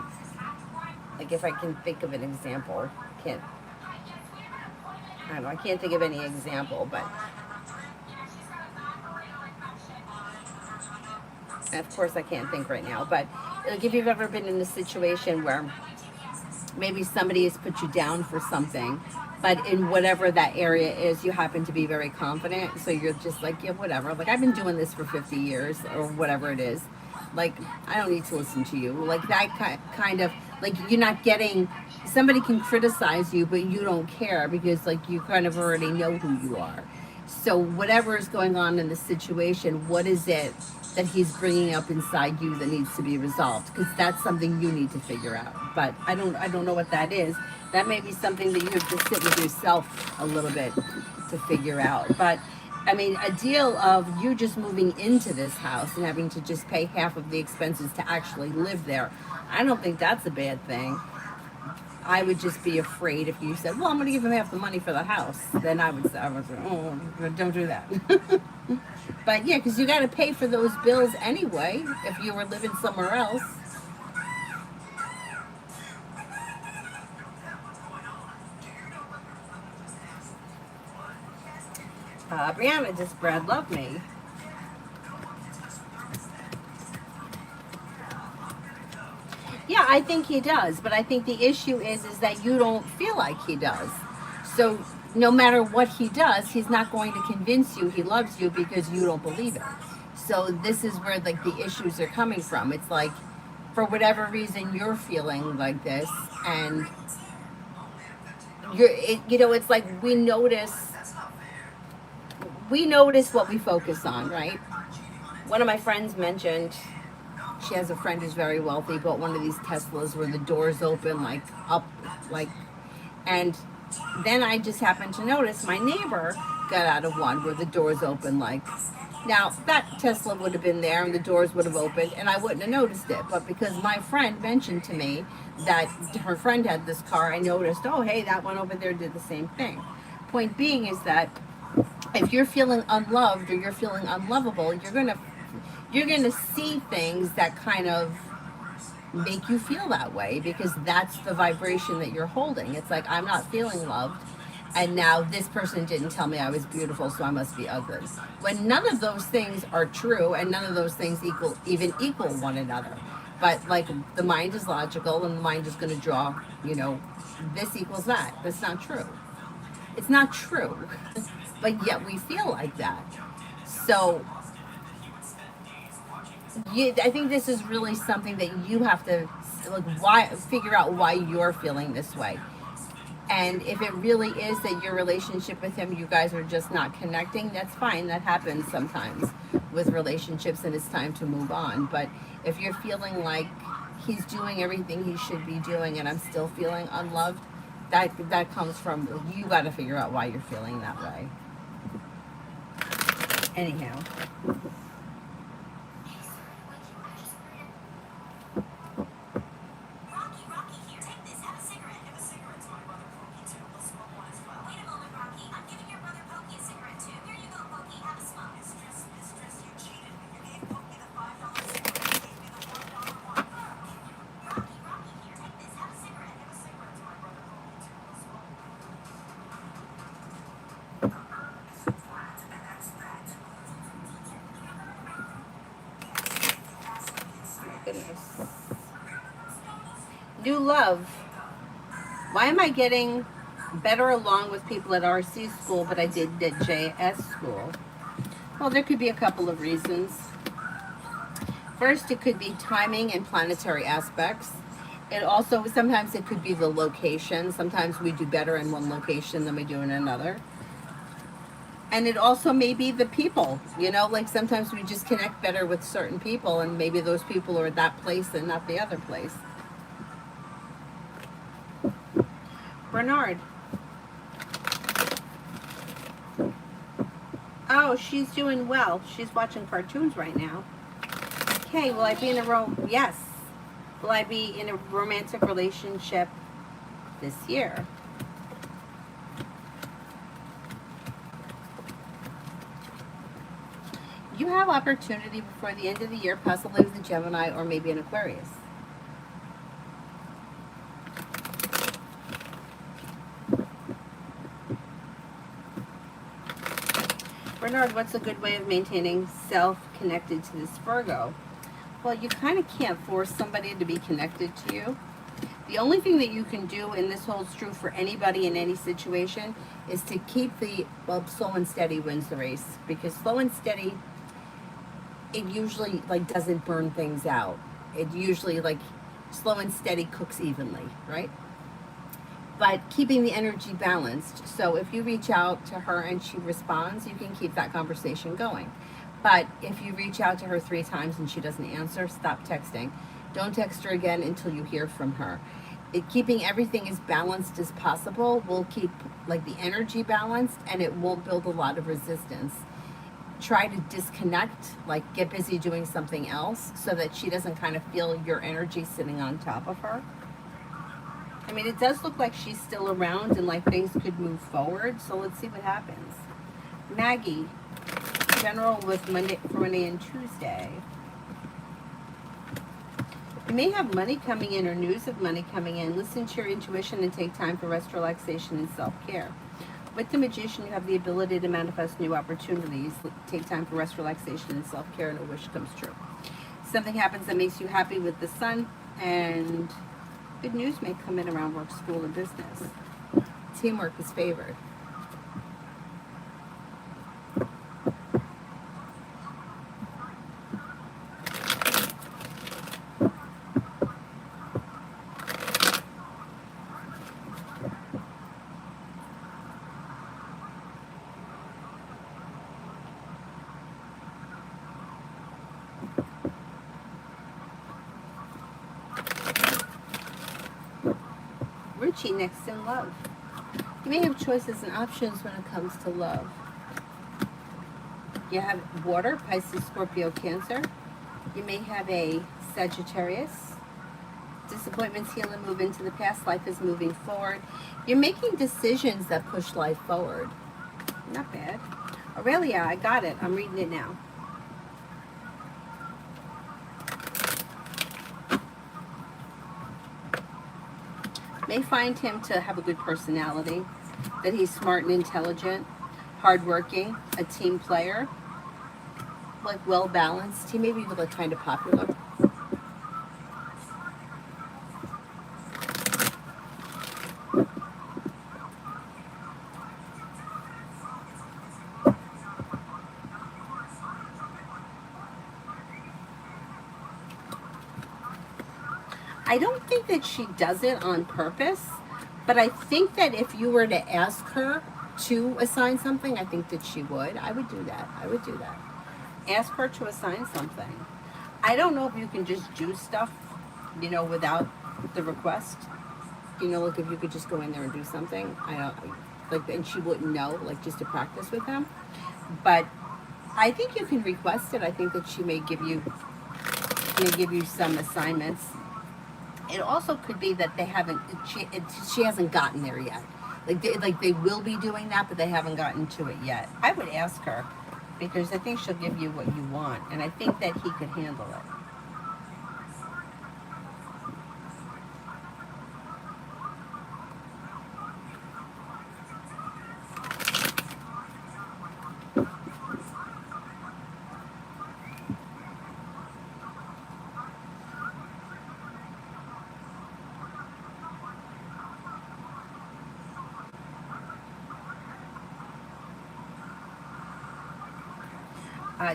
Speaker 1: Like if I can think of an example, I can't think of any example, but of course I can't think right now, but like if you've ever been in a situation where maybe somebody has put you down for something, but in whatever that area is, you happen to be very confident. So you're just like, yeah, whatever. Like I've been doing this for 50 years or whatever it is. Like, I don't need to listen to you. Like that kind of, like you're not getting, somebody can criticize you, but you don't care because like you kind of already know who you are. So whatever is going on in the situation, what is it that he's bringing up inside you that needs to be resolved? Because that's something you need to figure out. But I don't know what that is. That may be something that you have to sit with yourself a little bit to figure out. But I mean, a deal of you just moving into this house and having to just pay half of the expenses to actually live there, I don't think that's a bad thing. I would just be afraid if you said, well, I'm going to give him half the money for the house. Then I would say, oh, don't do that. But yeah, because you got to pay for those bills anyway if you were living somewhere else. Brianna just Brad love me. Yeah, I think he does, but I think the issue is that you don't feel like he does. So no matter what he does, he's not going to convince you he loves you because you don't believe it. So this is where like the issues are coming from. It's like for whatever reason you're feeling like this, and it's like we notice what we focus on, right? One of my friends mentioned she has a friend who's very wealthy, bought one of these Teslas where the doors open and then I just happened to notice my neighbor got out of one where the doors open like Now, that Tesla would have been there and the doors would have opened and I wouldn't have noticed it. But because my friend mentioned to me that her friend had this car, I noticed, oh, hey, that one over there did the same thing. Point being is that if you're feeling unloved or you're feeling unlovable, you're gonna see things that kind of make you feel that way because that's the vibration that you're holding. It's like I'm not feeling loved, and now this person didn't tell me I was beautiful, so I must be ugly. When none of those things are true, and none of those things equal one another. But like the mind is logical, and the mind is going to draw, this equals that. That's not true. It's not true, but yet we feel like that. So I think this is really something that you have to figure out why you're feeling this way. And if it really is that your relationship with him, you guys are just not connecting, that's fine. That happens sometimes with relationships and it's time to move on. But if you're feeling like he's doing everything he should be doing and I'm still feeling unloved, that comes from you got to figure out why you're feeling that way. Anyhow.
Speaker 2: Rocky here. Take this. Have a cigarette. Give a cigarette to my brother Pokey too. We'll smoke one as well. Wait a moment, Rocky. I'm giving your brother Pokey a cigarette too. Here you go, Pokey. Have a smoke. Mistress, you cheated. You gave Pokey the $5 cigarette. You gave me the $1 one. Rocky here. Take this. Have a cigarette. Give a cigarette to my brother Pokey too. We'll smoke one.
Speaker 1: Goodness. New love. Why am I getting better along with people at RC school, but I did at JS school? Well, there could be a couple of reasons. First, it could be timing and planetary aspects. Sometimes it could be the location. Sometimes we do better in one location than we do in another. And it also may be the people, like sometimes we just connect better with certain people and maybe those people are at that place and not the other place. Bernard. Oh, she's doing well. She's watching cartoons right now. Okay, will I be in yes. Will I be in a romantic relationship this year? You have opportunity before the end of the year, possibly with a Gemini or maybe an Aquarius. Bernard, what's a good way of maintaining self-connected to this Virgo? Well, you kind of can't force somebody to be connected to you. The only thing that you can do, and this holds true for anybody in any situation, is to keep slow and steady wins the race. Because slow and steady, it usually doesn't burn things out. It usually slow and steady cooks evenly, right? But keeping the energy balanced. So if you reach out to her and she responds, you can keep that conversation going. But if you reach out to her 3 times and she doesn't answer, stop texting. Don't text her again until you hear from her. Keeping everything as balanced as possible will keep the energy balanced and it won't build a lot of resistance. Try to disconnect, get busy doing something else so that she doesn't kind of feel your energy sitting on top of her. I mean, it does look like she's still around and things could move forward. So let's see what happens. Maggie, general with Monday and Tuesday. You may have money coming in or news of money coming in. Listen to your intuition and take time for rest, relaxation, and self-care. With the Magician, you have the ability to manifest new opportunities. Take time for rest, relaxation, and self-care, and a wish comes true. Something happens that makes you happy with the Sun, and good news may come in around work, school, and business. Teamwork is favored. Richie, next in love. You may have choices and options when it comes to love. You have water, Pisces, Scorpio, Cancer. You may have a Sagittarius. Disappointments heal and move into the past. Life is moving forward. You're making decisions that push life forward. Not bad. Aurelia, I got it. I'm reading it now. May find him to have a good personality, that he's smart and intelligent, hardworking, a team player, like well balanced. He may be like kind of popular. I don't think that she does it on purpose, but I think that if you were to ask her to assign something, I think that she would. I would do that. I would do that. Ask her to assign something. I don't know if you can just do stuff, without the request. Like if you could just go in there and do something. I don't like, and she wouldn't know, like just to practice with them. But I think you can request it. I think that she may give you some assignments. It also could be that she hasn't gotten there yet. Like they will be doing that, but they haven't gotten to it yet. I would ask her, because I think she'll give you what you want, and I think that he could handle it.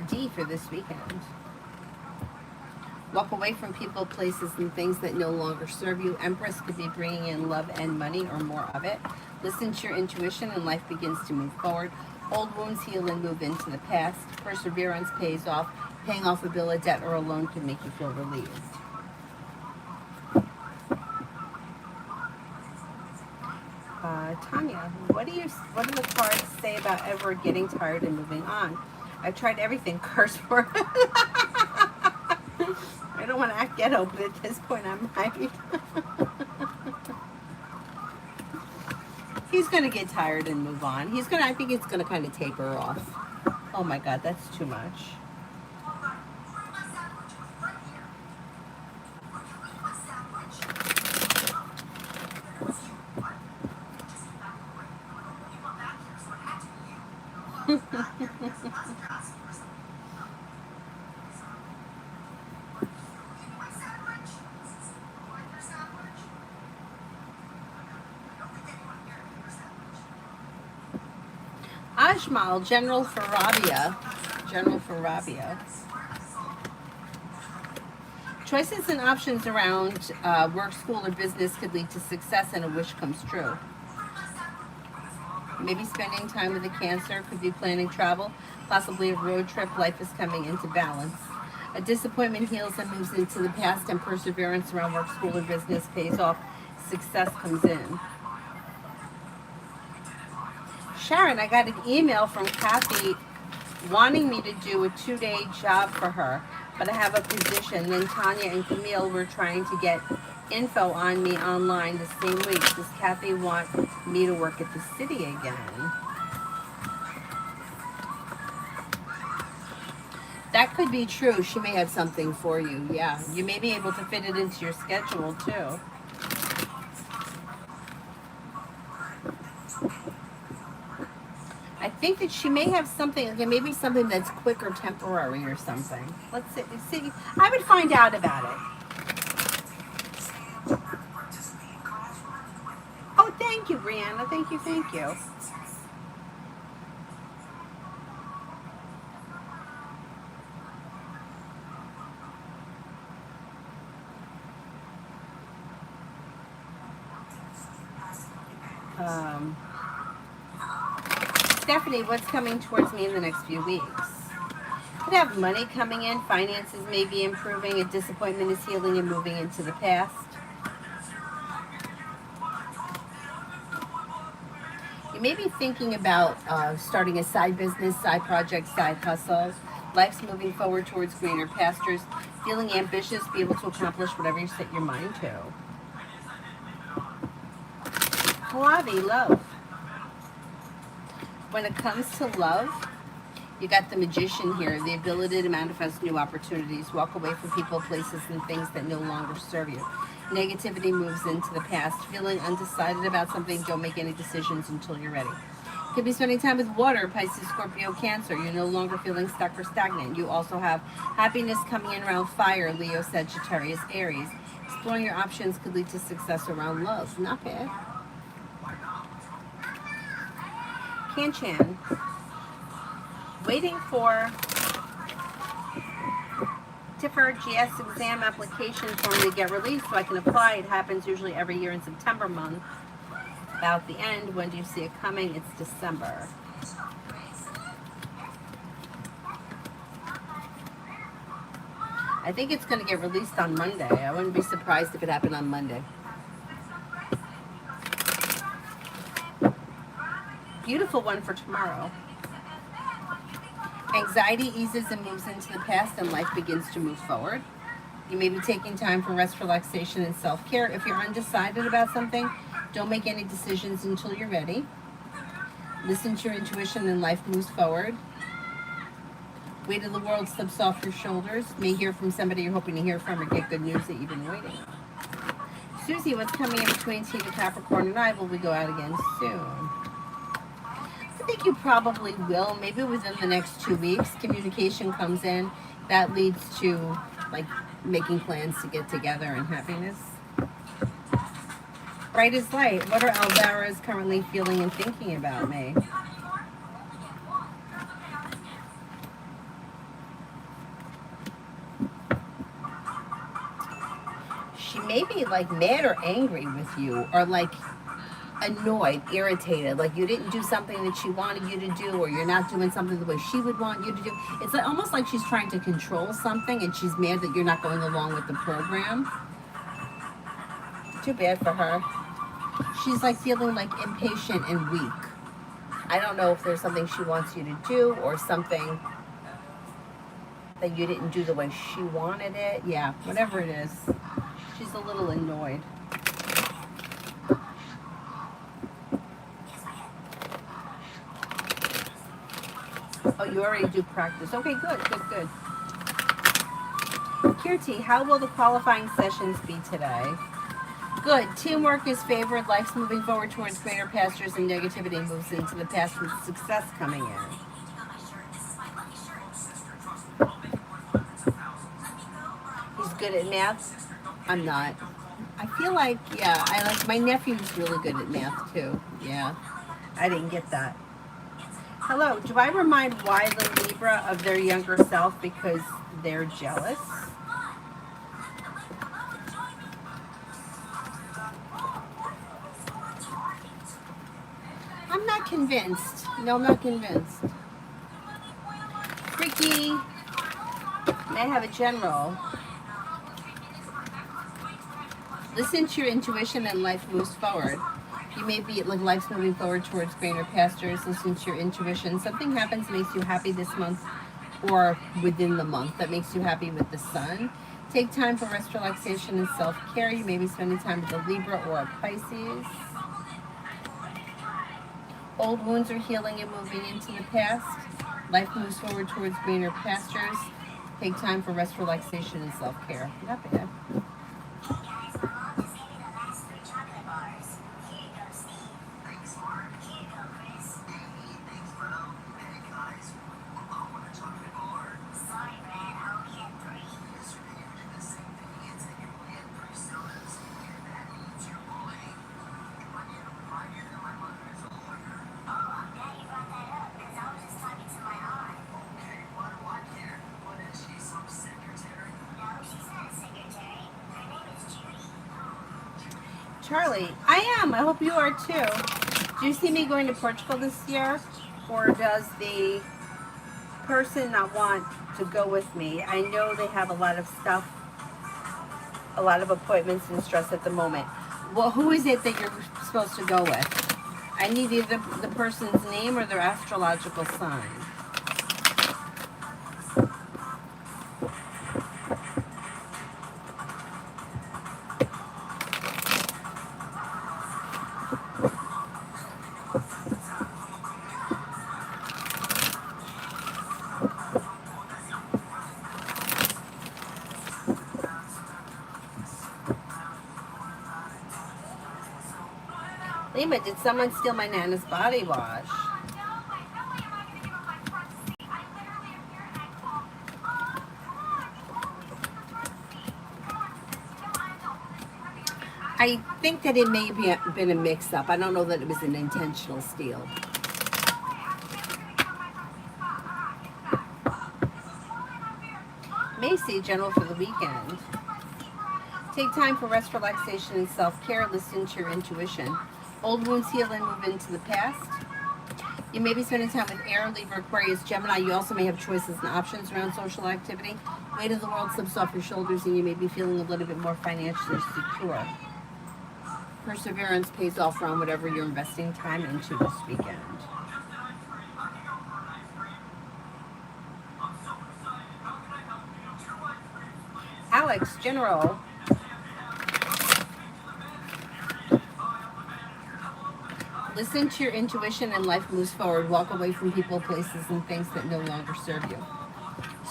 Speaker 1: D for this weekend. Walk away from people, places, and things that no longer serve you. Empress could be bringing in love and money, or more of it. Listen to your intuition and life begins to move forward. Old wounds heal and move into the past. Perseverance pays off. Paying off a bill, a debt, or a loan can make you feel relieved. Tanya, what do the cards say about Edward getting tired and moving on? I've tried everything, curse word. I don't want to act ghetto, but at this point I'm right. He's going to get tired and move on. I think it's going to kind of taper off. Oh my God, that's too much. Ajmal, General for Rabia. Choices and options around work, school, or business could lead to success and a wish comes true. Maybe spending time with a Cancer, could be planning travel, possibly a road trip. Life is coming into balance. A disappointment heals and moves into the past, and perseverance around work, school, or business pays off. Success comes in. Sharon, I got an email from Kathy wanting me to do a 2-day job for her, but I have a position. Then Tanya and Camille were trying to get info on me online the same week. Does Kathy want me to work at the city again? That could be true. She may have something for you. Yeah, you may be able to fit it into your schedule too. I think that she may have something, okay, maybe something that's quick or temporary or something. Let's see. I would find out about it. Oh, thank you, Brianna. Thank you. Stephanie, what's coming towards me in the next few weeks? Could have money coming in, finances may be improving, a disappointment is healing and moving into the past. You maybe thinking about starting a side business, side project, side hustle. Life's moving forward towards greener pastures. Feeling ambitious, be able to accomplish whatever you set your mind to. Pallavi, love. When it comes to love, you got the Magician here, the ability to manifest new opportunities, walk away from people, places, and things that no longer serve you. Negativity moves into the past. Feeling undecided about something, don't make any decisions until you're ready. Could be spending time with water, Pisces, Scorpio, Cancer. You're no longer feeling stuck or stagnant. You also have happiness coming in around fire, Leo, Sagittarius, Aries. Exploring your options could lead to success around love. Not bad. Kanchan. Waiting for TIFR GS exam application form to get released so I can apply. It happens usually every year in September month. About the end, when do you see it coming? It's December. I think it's going to get released on Monday. I wouldn't be surprised if it happened on Monday. Beautiful one for tomorrow. Anxiety eases and moves into the past and life begins to move forward. You may be taking time for rest, relaxation, and self-care. If you're undecided about something, don't make any decisions until you're ready. Listen to your intuition and life moves forward. Weight of the world slips off your shoulders. May hear from somebody you're hoping to hear from or get good news that you've been waiting on. Susie, what's coming in between Tina, Capricorn, and I? Will we go out again soon? I think you probably will. Maybe within the next 2 weeks, communication comes in. That leads to like making plans to get together and happiness. Bright as light. What are Alvara's currently feeling and thinking about me? She may be like mad or angry with you, or like annoyed, irritated, like you didn't do something that she wanted you to do, or you're not doing something the way she would want you to do. It's like, almost like she's trying to control something and she's mad that you're not going along with the program. Too bad for her. She's like feeling like impatient and weak. I don't know if there's something she wants you to do or something that you didn't do the way she wanted it. Yeah, whatever it is. She's a little annoyed. Oh, you already do practice. Okay, good. Kirti, how will the qualifying sessions be today? Good. Teamwork is favored. Life's moving forward towards greater pastures and negativity moves into the past with success coming in. He's good at math. I'm not. I feel like, yeah, my nephew's really good at math too. Yeah. I didn't get that. Hello, do I remind why the Libra of their younger self because they're jealous? I'm not convinced. No, I'm not convinced. Freaky. May I have a general? Listen to your intuition and life moves forward. You may be like life's moving forward towards greener pastures. Listen to your intuition. Something happens that makes you happy this month or within the month that makes you happy with the sun. Take time for rest, relaxation, and self-care. You may be spending time with a Libra or a Pisces. Old wounds are healing and moving into the past. Life moves forward towards greener pastures. Take time for rest, relaxation, and self-care. Not bad. Charlie, I am. I hope you are too. Do you see me going to Portugal this year? Or does the person not want to go with me? I know they have a lot of stuff, a lot of appointments and stress at the moment. Well, who is it that you're supposed to go with? I need either the person's name or their astrological sign. Lima, did someone steal my Nana's body wash? I think that it may be been a mix-up. I don't know that it was an intentional steal. Macy, general for the weekend. Take time for rest, relaxation, and self-care. Listen to your intuition. Old wounds heal and move into the past. You may be spending time with Air, Libra, Aquarius, Gemini. You also may have choices and options around social activity. Weight of the world slips off your shoulders and you may be feeling a little bit more financially secure. Perseverance pays off around whatever you're investing time into this weekend. Alex, general. Listen to your intuition and life moves forward. Walk away from people, places, and things that no longer serve you.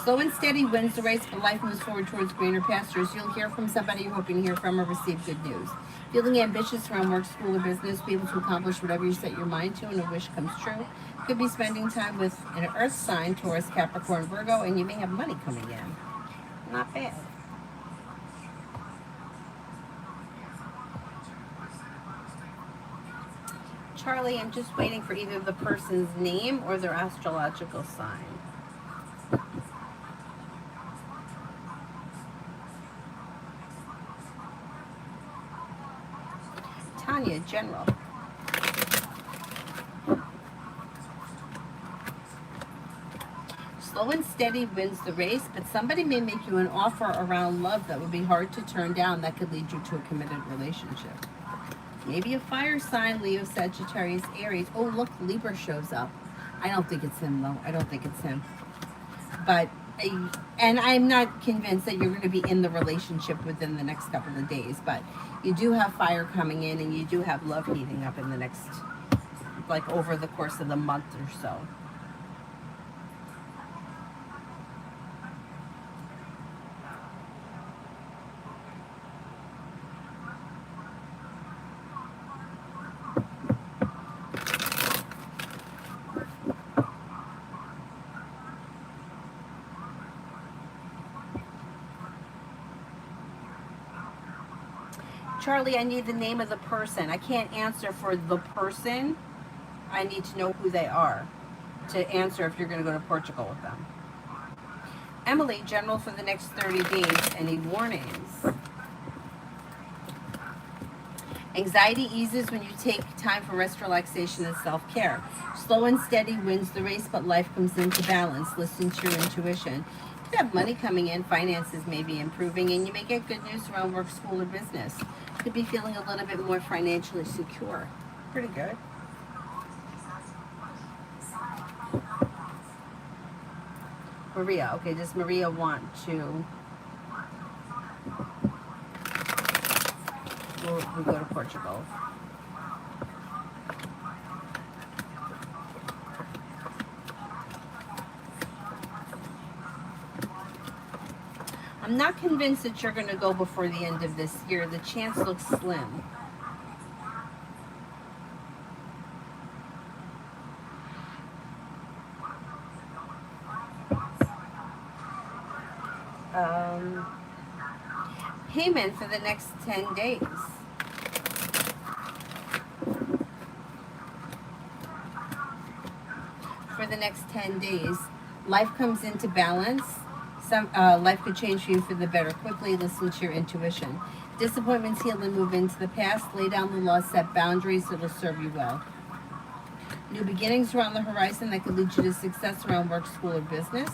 Speaker 1: Slow and steady wins the race, but life moves forward towards greener pastures. You'll hear from somebody you're hoping to hear from or receive good news. Feeling ambitious around work, school, or business, be able to accomplish whatever you set your mind to and a wish comes true. Could be spending time with an earth sign, Taurus, Capricorn, Virgo, and you may have money coming in. Not bad. Charlie, I'm just waiting for either the person's name or their astrological sign. Tanya, general. Slow and steady wins the race, but somebody may make you an offer around love that would be hard to turn down that could lead you to a committed relationship. Maybe a fire sign, Leo, Sagittarius, Aries. Oh, look, Libra shows up. I don't think it's him, though. I don't think it's him. But, and I'm not convinced that you're going to be in the relationship within the next couple of days. But you do have fire coming in, and you do have love heating up in the next, like, over the course of the month or so. Charlie, I need the name of the person. I can't answer for the person. I need to know who they are to answer if you're going to go to Portugal with them. Emily, general for the next 30 days. Any warnings? Anxiety eases when you take time for rest, relaxation, and self-care. Slow and steady wins the race, but life comes into balance. Listen to your intuition. You have money coming in, finances may be improving, and you may get good news around work, school, or business. You could be feeling a little bit more financially secure. Pretty good. Maria, okay, does Maria want to... we go to Portugal. I'm not convinced that you're going to go before the end of this year. The chance looks slim. Payment for the next 10 days. For the next 10 days, life comes into balance. Life could change for you for the better. Quickly listen to your intuition. Disappointments heal and move into the past. Lay down the law, set boundaries that will serve you well. New beginnings are on the horizon that could lead you to success around work, school, or business.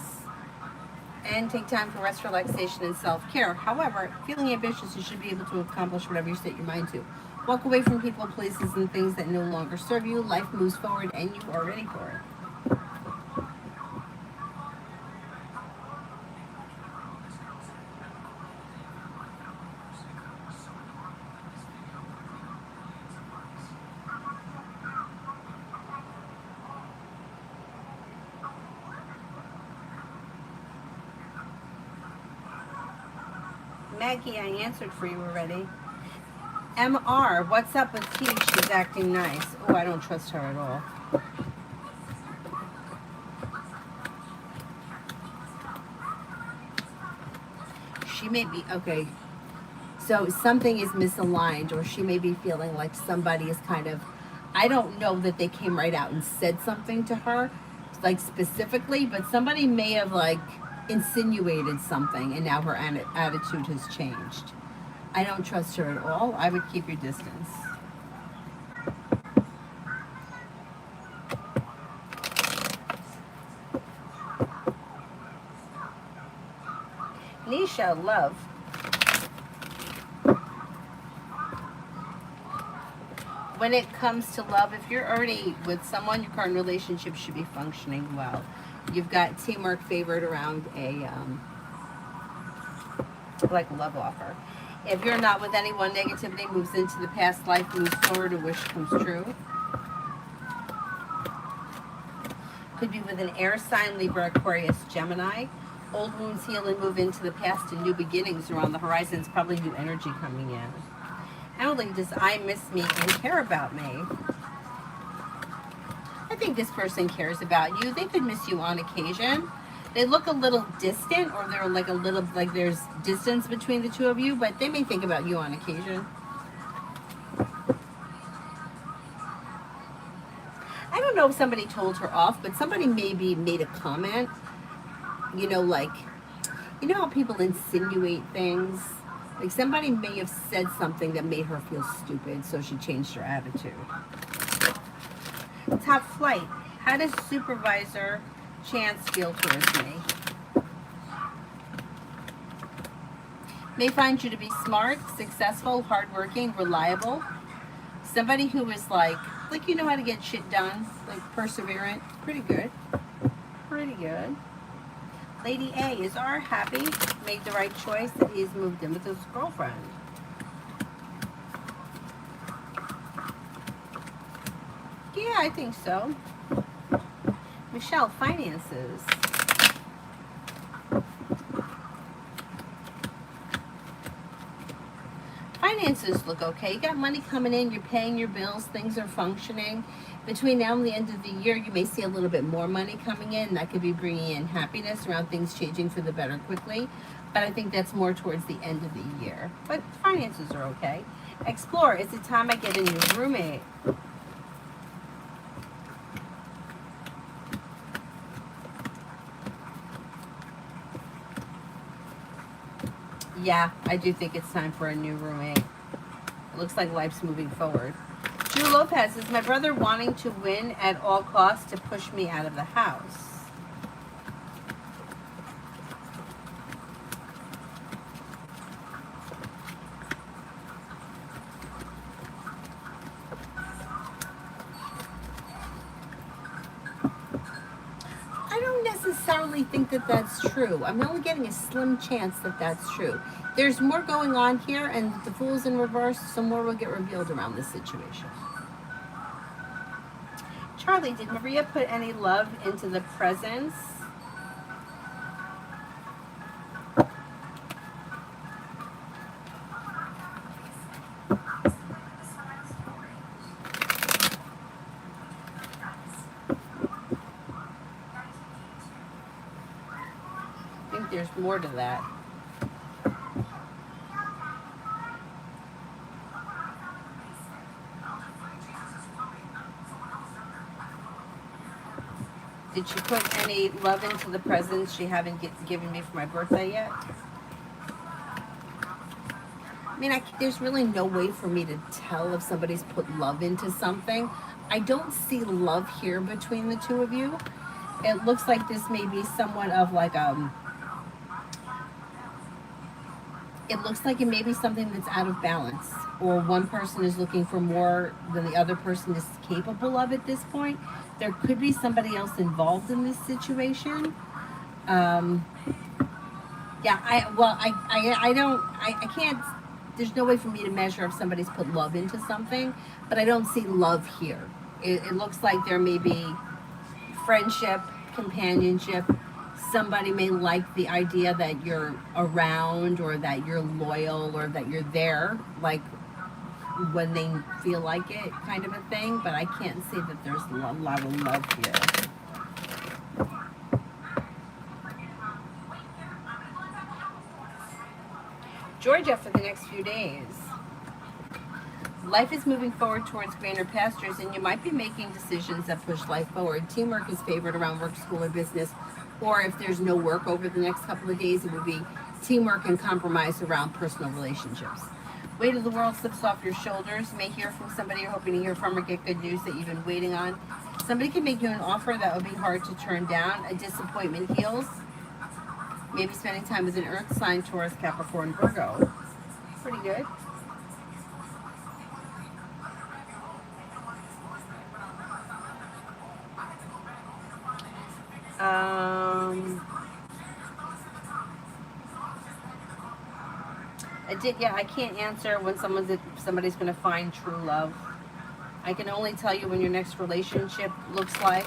Speaker 1: And take time for rest, relaxation, and self-care. However, feeling ambitious, you should be able to accomplish whatever you set your mind to. Walk away from people, places, and things that no longer serve you. Life moves forward, and you are ready for it. Maggie, I answered for you already. MR, what's up with T? She's acting nice. Oh, I don't trust her at all. She may be, okay, so something is misaligned, or she may be feeling like somebody is kind of, I don't know that they came right out and said something to her, like specifically, but somebody may have like insinuated something and now her attitude has changed. I don't trust her at all. I would keep your distance. Nisha, love. When it comes to love, if you're already with someone, your current relationship should be functioning well. You've got teamwork favored around a like love offer. If you're not with anyone, negativity moves into the past, life moves forward, a wish comes true. Could be with an air sign, Libra, Aquarius, Gemini. Old wounds heal and move into the past, and new beginnings are on the horizon. It's probably new energy coming in. I don't think does I miss me and care about me. I think this person cares about you. They could miss you on occasion. They look a little distant, or they're like a little, like there's distance between the two of you, but they may think about you on occasion. I don't know if somebody told her off, but somebody maybe made a comment, you know, like, you know how people insinuate things? Like somebody may have said something that made her feel stupid, so she changed her attitude. Top flight. How does Supervisor Chance feel towards me? May find you to be smart, successful, hardworking, reliable. Somebody who is like you know how to get shit done, like perseverant. Pretty good. Pretty good. Lady A, is R happy? Made the right choice that he's moved in with his girlfriend. Yeah, I think so. Michelle, finances. Finances look okay. You got money coming in, you're paying your bills, things are functioning. Between now and the end of the year, you may see a little bit more money coming in. That could be bringing in happiness around things changing for the better quickly. But I think that's more towards the end of the year. But finances are okay. Explore. Is it time I get a new roommate? Yeah, I do think it's time for a new roommate. It looks like life's moving forward. Drew Lopez, is my brother wanting to win at all costs to push me out of the house? I don't necessarily think that that's true. I'm only getting a slim chance that that's true. There's more going on here, and the Fool's in reverse, so more will get revealed around this situation. Charlie, did Maria put any love into the presents? I think there's more to that. Did she put any love into the presents she haven't given me for my birthday yet? I mean, there's really no way for me to tell if somebody's put love into something. I don't see love here between the two of you. It looks like this may be somewhat of like it looks like it may be something that's out of balance, or one person is looking for more than the other person is capable of at this point. There could be somebody else involved in this situation. Um, yeah, I can't. There's no way for me to measure if somebody's put love into something, but I don't see love here. It looks like there may be friendship, companionship. Somebody may like the idea that you're around, or that you're loyal, or that you're there, like when they feel like it, kind of a thing. But I can't say that there's a lot of love here. Georgia for the next few days. Life is moving forward towards greener pastures, and you might be making decisions that push life forward. Teamwork is favored around work, school, or business. Or if there's no work over the next couple of days, it would be teamwork and compromise around personal relationships. Weight of the world slips off your shoulders. You may hear from somebody you're hoping to hear from, or get good news that you've been waiting on. Somebody can make you an offer that would be hard to turn down. A disappointment heals. Maybe spending time with an earth sign, Taurus, Capricorn, Virgo. Pretty good. I can't answer when somebody's going to find true love. I can only tell you when your next relationship looks like.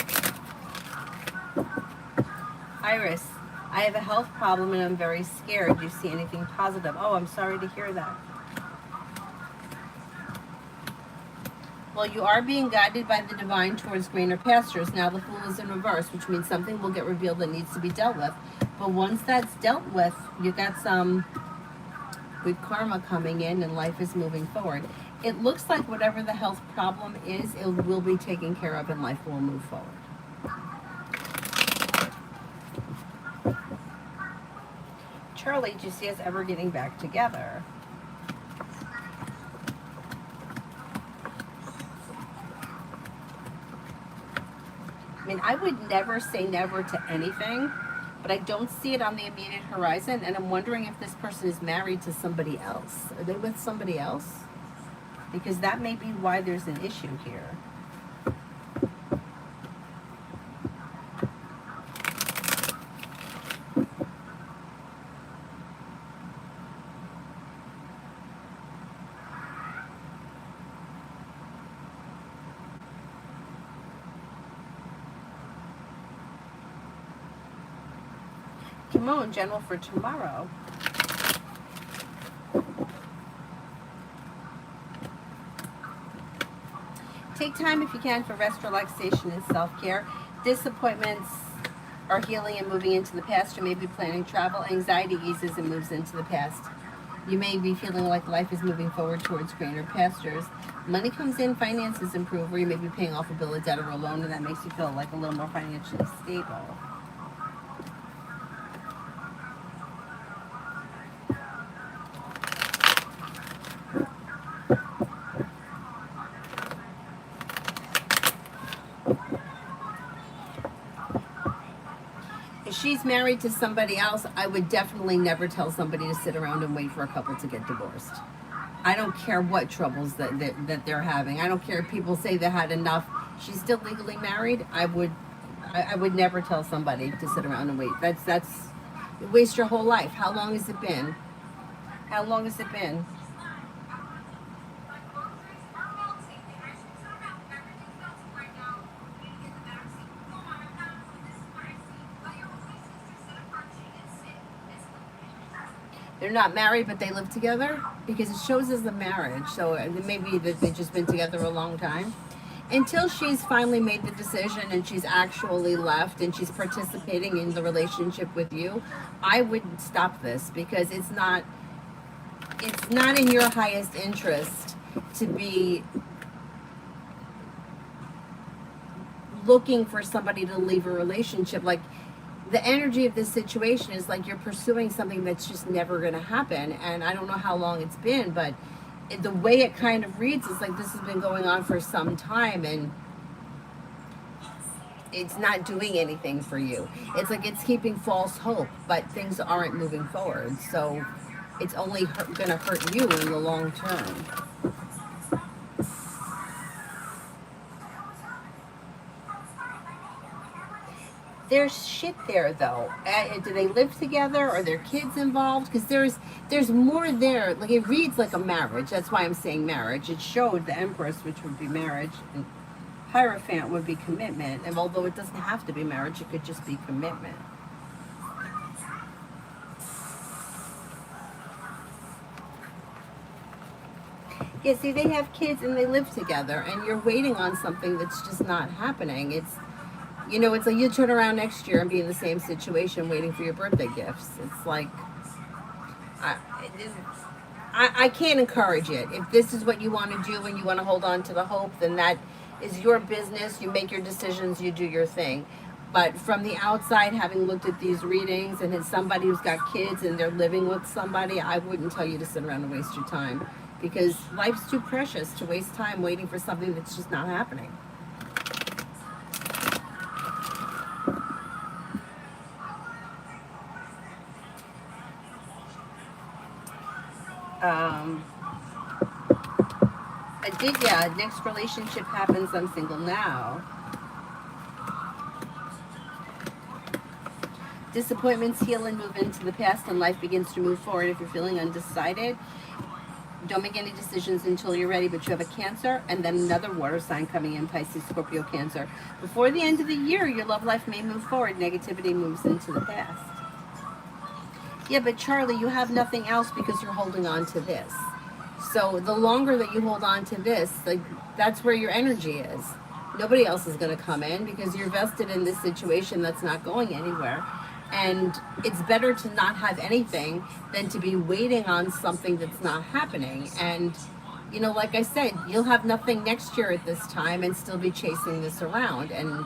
Speaker 1: Iris, I have a health problem and I'm very scared. Do you see anything positive? Oh, I'm sorry to hear that. Well, you are being guided by the divine towards greener pastures. Now the Fool is in reverse, which means something will get revealed that needs to be dealt with. But once that's dealt with, you got some good karma coming in, and life is moving forward. It looks like whatever the health problem is, it will be taken care of and life will move forward. Charlie, do you see us ever getting back together? I mean, I would never say never to anything, but I don't see it on the immediate horizon, and I'm wondering if this person is married to somebody else. Are they with somebody else? Because that may be why there's an issue here. Kimon, general for tomorrow. Take time if you can for rest, relaxation, and self-care. Disappointments are healing and moving into the past. You may be planning travel. Anxiety eases and moves into the past. You may be feeling like life is moving forward towards greener pastures. Money comes in, finances improve, or you may be paying off a bill, a debt, or a loan, and that makes you feel like a little more financially stable. If she's married to somebody else, I would definitely never tell somebody to sit around and wait for a couple to get divorced. I don't care what troubles that they're having. I don't care if people say they had enough. She's still legally married. I would never tell somebody to sit around and wait. That's you waste your whole life. How long has it been? How long has it been? They're not married, but they live together, because it shows as a marriage. So maybe that they've just been together a long time. Until she's finally made the decision and she's actually left and she's participating in the relationship with you, I would stop this, because it's not in your highest interest to be looking for somebody to leave a relationship. Like, the energy of this situation is like you're pursuing something that's just never going to happen. And I don't know how long it's been, but the way it kind of reads is like this has been going on for some time, and it's not doing anything for you. It's like it's keeping false hope, but things aren't moving forward. So it's only gonna hurt you in the long term. There's shit there though. Do they live together? Are there kids involved? Because there's more there. Like it reads like a marriage. That's why I'm saying marriage. It showed the Empress, which would be marriage, and Hierophant would be commitment. And although it doesn't have to be marriage, it could just be commitment. Yeah, see, they have kids and they live together, and you're waiting on something that's just not happening. It's, you know, it's like you turn around next year and be in the same situation waiting for your birthday gifts. It's like, I can't encourage it. If this is what you want to do and you want to hold on to the hope, then that is your business. You make your decisions, you do your thing. But from the outside, having looked at these readings, and as somebody who's got kids and they're living with somebody, I wouldn't tell you to sit around and waste your time. Because life's too precious to waste time waiting for something that's just not happening. Next relationship happens, I'm single now. Disappointments heal and move into the past, and life begins to move forward. If you're feeling undecided, don't make any decisions until you're ready, but you have a Cancer and then another water sign coming in, Pisces, Scorpio, Cancer. Before the end of the year, your love life may move forward. Negativity moves into the past. Yeah, but Charlie, you have nothing else because you're holding on to this. So the longer that you hold on to this, like, that's where your energy is. Nobody else is going to come in because you're vested in this situation that's not going anywhere. And it's better to not have anything than to be waiting on something that's not happening. And, you know, like I said, you'll have nothing next year at this time and still be chasing this around. And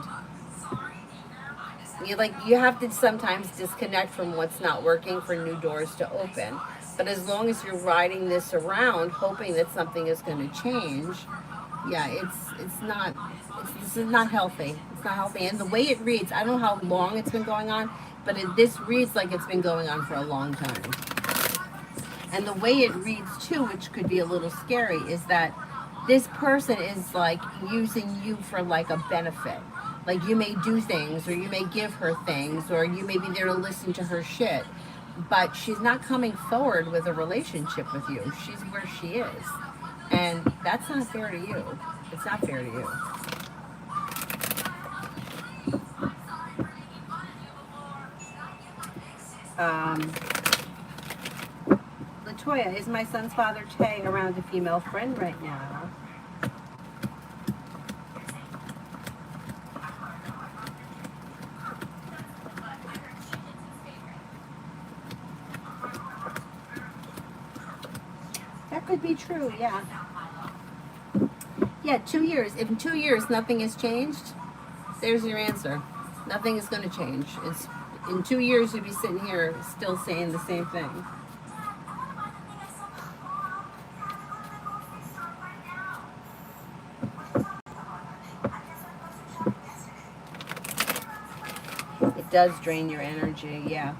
Speaker 1: you have to sometimes disconnect from what's not working for new doors to open. But as long as you're riding this around, hoping that something is going to change, yeah, this is not healthy. It's not healthy. And the way it reads, I don't know how long it's been going on, but this reads like it's been going on for a long time. And the way it reads too, which could be a little scary, is that this person is like using you for like a benefit. Like you may do things, or you may give her things, or you may be there to listen to her shit. But she's not coming forward with a relationship with you. She's where she is. And that's not fair to you. It's not fair to you. Latoya, is my son's father Tay around a female friend right now? That could be true, yeah. Yeah, 2 years. If in 2 years nothing has changed, there's your answer. Nothing is going to change. It's in 2 years you'll be sitting here still saying the same thing. It does drain your energy, yeah.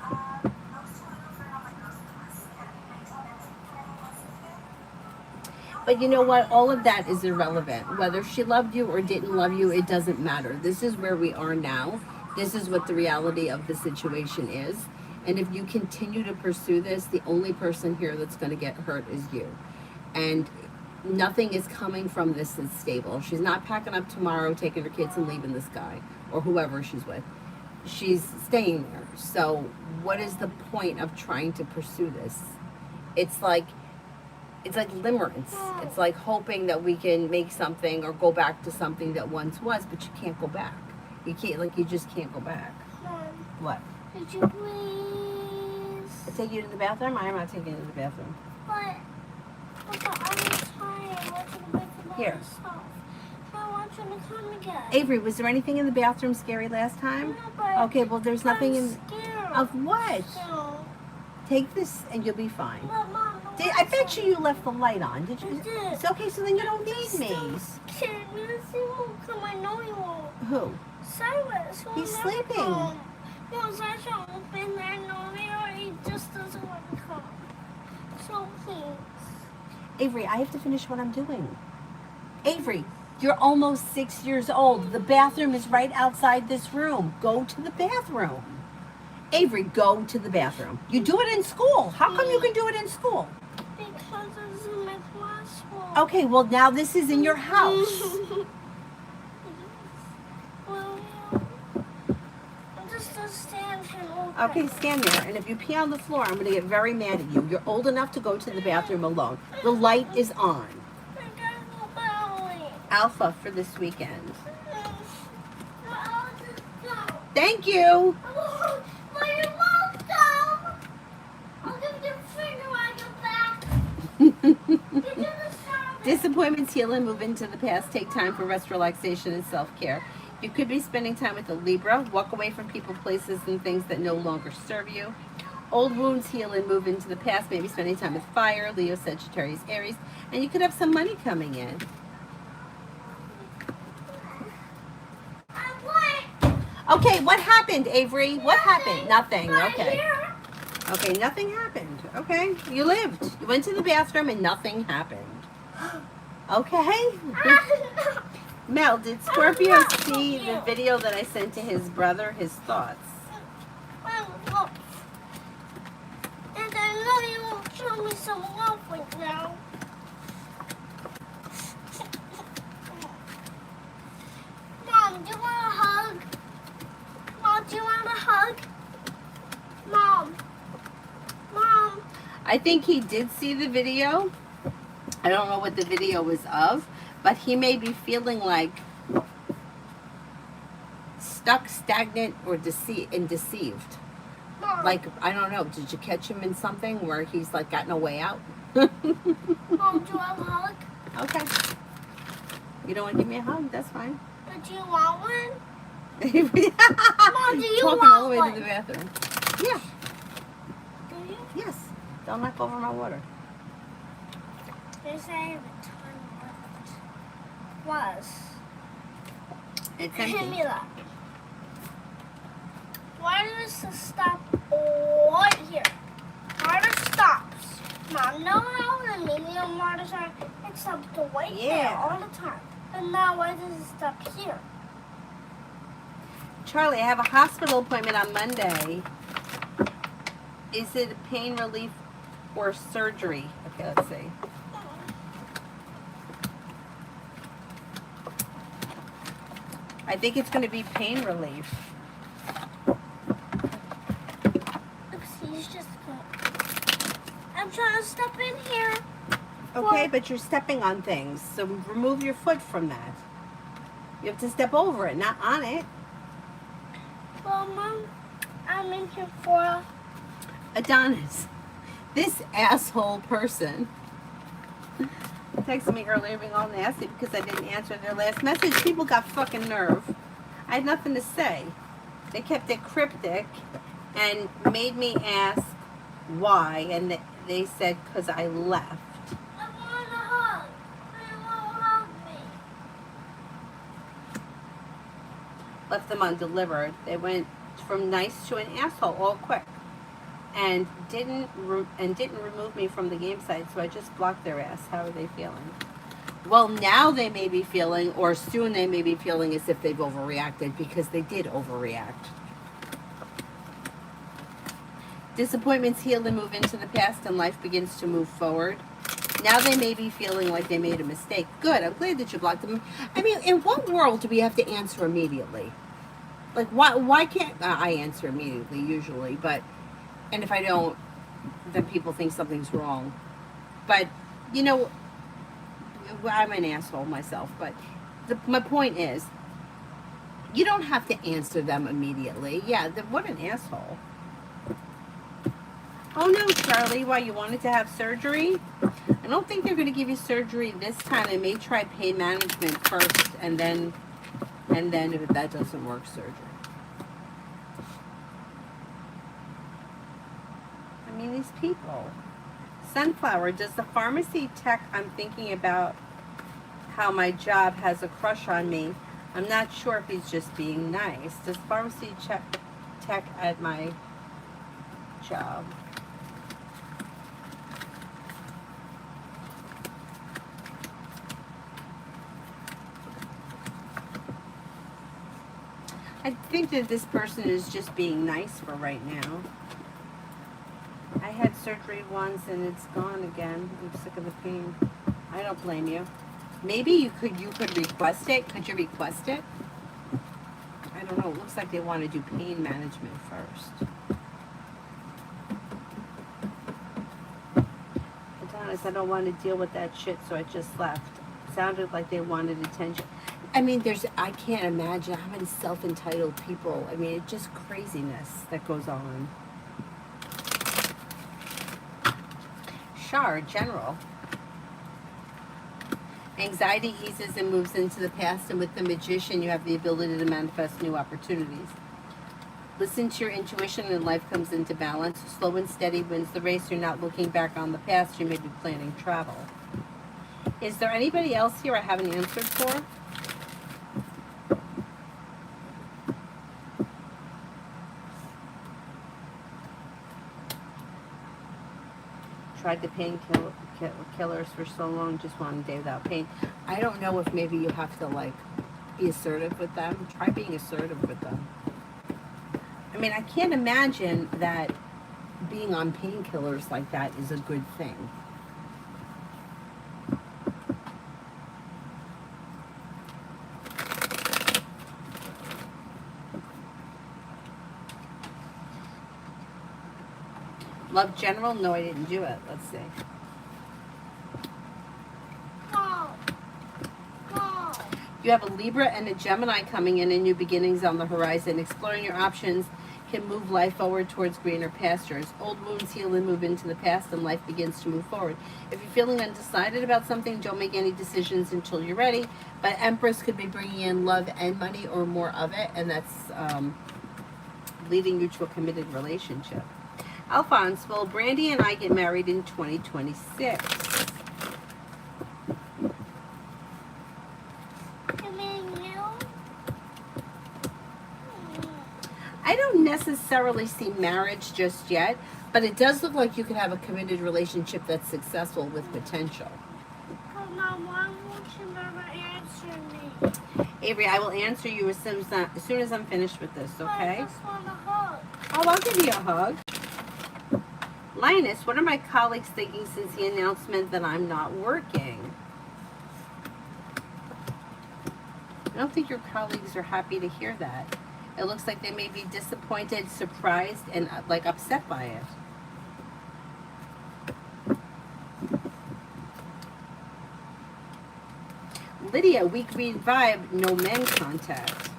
Speaker 1: But you know what? All of that is irrelevant. Whether she loved you or didn't love you, it doesn't matter. This is where we are now. This is what the reality of the situation is. And if you continue to pursue this, the only person here that's going to get hurt is you. And nothing is coming from this that's stable. She's not packing up tomorrow, taking her kids and leaving this guy or whoever she's with. She's staying there. So what is the point of trying to pursue this? It's like limerence. It's like hoping that we can make something or go back to something that once was, but you can't go back. You just can't go back.
Speaker 3: Mom,
Speaker 1: What?
Speaker 3: could you please?
Speaker 1: I take you to the bathroom? I'm not taking you to the bathroom.
Speaker 3: But I'm tired. I want you to wake up
Speaker 1: Here.
Speaker 3: yourself. I want you to come again.
Speaker 1: Avery, was there anything in the bathroom scary last time?
Speaker 3: No, but
Speaker 1: Okay, well, there's nothing in...
Speaker 3: scared.
Speaker 1: Of what?
Speaker 3: So,
Speaker 1: Take this and you'll be fine.
Speaker 3: but Mom,
Speaker 1: I bet you left the light on. Did you?
Speaker 3: I did.
Speaker 1: It's okay, so then you don't need me.
Speaker 3: Scared. Because he won't come. I know he won't.
Speaker 1: Who?
Speaker 3: Cyrus. He'll
Speaker 1: He's
Speaker 3: never
Speaker 1: sleeping.
Speaker 3: Come. No, Cyrus won't been there. No, he just doesn't want to come. Oh, please.
Speaker 1: Avery, I have to finish what I'm doing. Avery, you're almost 6 years old. The bathroom is right outside this room. Go to the bathroom. Avery, go to the bathroom. You do it in school. How come you can do it in school?
Speaker 3: Because it's in my classroom.
Speaker 1: Okay, well now this is in your house.
Speaker 3: Well, I'm just a stand here.
Speaker 1: Okay, stand there. And if you pee on the floor, I'm going to get very mad at you. You're old enough to go to the bathroom alone. The light is on.
Speaker 3: I gotta go belly.
Speaker 1: Alpha for this weekend.
Speaker 3: I'll just go.
Speaker 1: Thank you.
Speaker 3: But you won't go. I'll give you a finger on your back. Get to the shower.
Speaker 1: Disappointments heal and move into the past. Take time for rest, relaxation, and self-care. You could be spending time with a Libra. Walk away from people, places, and things that no longer serve you. Old wounds heal and move into the past. Maybe spending time with fire, Leo, Sagittarius, Aries. And you could have some money coming in.
Speaker 3: I'm white.
Speaker 1: Okay, what happened, Avery? What happened? Nothing.
Speaker 3: Right
Speaker 1: Okay.
Speaker 3: here.
Speaker 1: Okay, nothing happened. Okay, you lived. You went to the bathroom and nothing happened. Okay. Mel, did Scorpio see the video that I sent to his brother, his thoughts?
Speaker 3: And I know you will show me some love right now. Mom, do you want a hug? Mom, do you want a hug? Mom. Mom.
Speaker 1: I think he did see the video. I don't know what the video was of, but he may be feeling like stuck, stagnant, or deceived.
Speaker 3: Mom.
Speaker 1: Like, I don't know, did you catch him in something where he's like got no way out?
Speaker 3: Mom, do you want a hug?
Speaker 1: Okay. You don't want to give me a hug? That's fine.
Speaker 3: But do you want one?
Speaker 1: Mom,
Speaker 3: Mom, do you
Speaker 1: talking
Speaker 3: want
Speaker 1: all the way
Speaker 3: one?
Speaker 1: to the bathroom. Yeah,
Speaker 3: Do you?
Speaker 1: yes. Don't knock over my water.
Speaker 3: They say I have a ton left. Was.
Speaker 1: It's
Speaker 3: Hand
Speaker 1: empty.
Speaker 3: me that. Why does it stop right here? Water stops. Mom, no how the medium water sign. It stops right there
Speaker 1: Yeah.
Speaker 3: all the time. And now why does it stop here?
Speaker 1: Charlie, I have a hospital appointment on Monday. Is it pain relief or surgery? Okay, let's see. I think it's going to be pain relief.
Speaker 3: Oopsies, just go. I'm trying to step in here.
Speaker 1: Okay, but you're stepping on things, so remove your foot from that. You have to step over it, not on it.
Speaker 3: Well, Mom, I'm in here for
Speaker 1: Adonis, this asshole person texted me earlier being all nasty because I didn't answer their last message. People got fucking nerve. I had nothing to say. They kept it cryptic and made me ask why, and they said because I left.
Speaker 3: I want a hug. They won't hug me.
Speaker 1: Left them undelivered. They went from nice to an asshole all quick, and didn't remove me from the game site. So I just blocked their ass. How are they feeling? Well, now they may be feeling, or soon they may be feeling as if they've overreacted, because they did overreact. Disappointments heal and move into the past, and life begins to move forward. Now they may be feeling like they made a mistake. Good. I'm glad that you blocked them. I mean, in what world do we have to answer immediately? Like, why can't I answer immediately usually? But, and if I don't, then people think something's wrong. But, you know, I'm an asshole myself. But my point is, you don't have to answer them immediately. Yeah, what an asshole. Oh no, Charlie, why, you wanted to have surgery? I don't think they're going to give you surgery this time. They may try pain management first, and then if that doesn't work, surgery. I mean, these people. Sunflower, does the pharmacy tech I'm thinking about how my job has a crush on me? I'm not sure if he's just being nice. Does pharmacy tech at my job? I think that this person is just being nice for right now. I had surgery once and it's gone again. I'm sick of the pain. I don't blame you. Maybe you could request it. Could you request it? I don't know. It looks like they want to do pain management first. Adonis, I don't want to deal with that shit, so I just left. Sounded like they wanted attention. I mean, I can't imagine how many self-entitled people. I mean, it's just craziness that goes on. Shar, general. Anxiety eases and moves into the past, and with the magician, you have the ability to manifest new opportunities. Listen to your intuition and life comes into balance. Slow and steady wins the race. You're not looking back on the past. You may be planning travel. Is there anybody else here I haven't answered for? Tried the painkillers for so long, just one day without pain. I don't know if maybe you have to like be assertive with them. Try being assertive with them. I mean, I can't imagine that being on painkillers like that is a good thing. Love general? No, I didn't do it. Let's see.
Speaker 3: No. No.
Speaker 1: You have a Libra and a Gemini coming in and new beginnings on the horizon. Exploring your options can move life forward towards greener pastures. Old wounds heal and move into the past and life begins to move forward. If you're feeling undecided about something, don't make any decisions until you're ready. But Empress could be bringing in love and money or more of it, and that's leading you to a committed relationship. Alphonse, well, Brandy and I get married in 2026.
Speaker 3: You mean you?
Speaker 1: I don't necessarily see marriage just yet, but it does look like you could have a committed relationship that's successful with potential.
Speaker 3: Mom, why won't you never answer me?
Speaker 1: Avery, I will answer you as soon as I'm finished with this, okay?
Speaker 3: I just want a hug.
Speaker 1: Oh, I'll give you a hug. Linus, what are my colleagues thinking since the announcement that I'm not working? I don't think your colleagues are happy to hear that. It looks like they may be disappointed, surprised, and like upset by it. Lydia, weak read vibe, no men contact.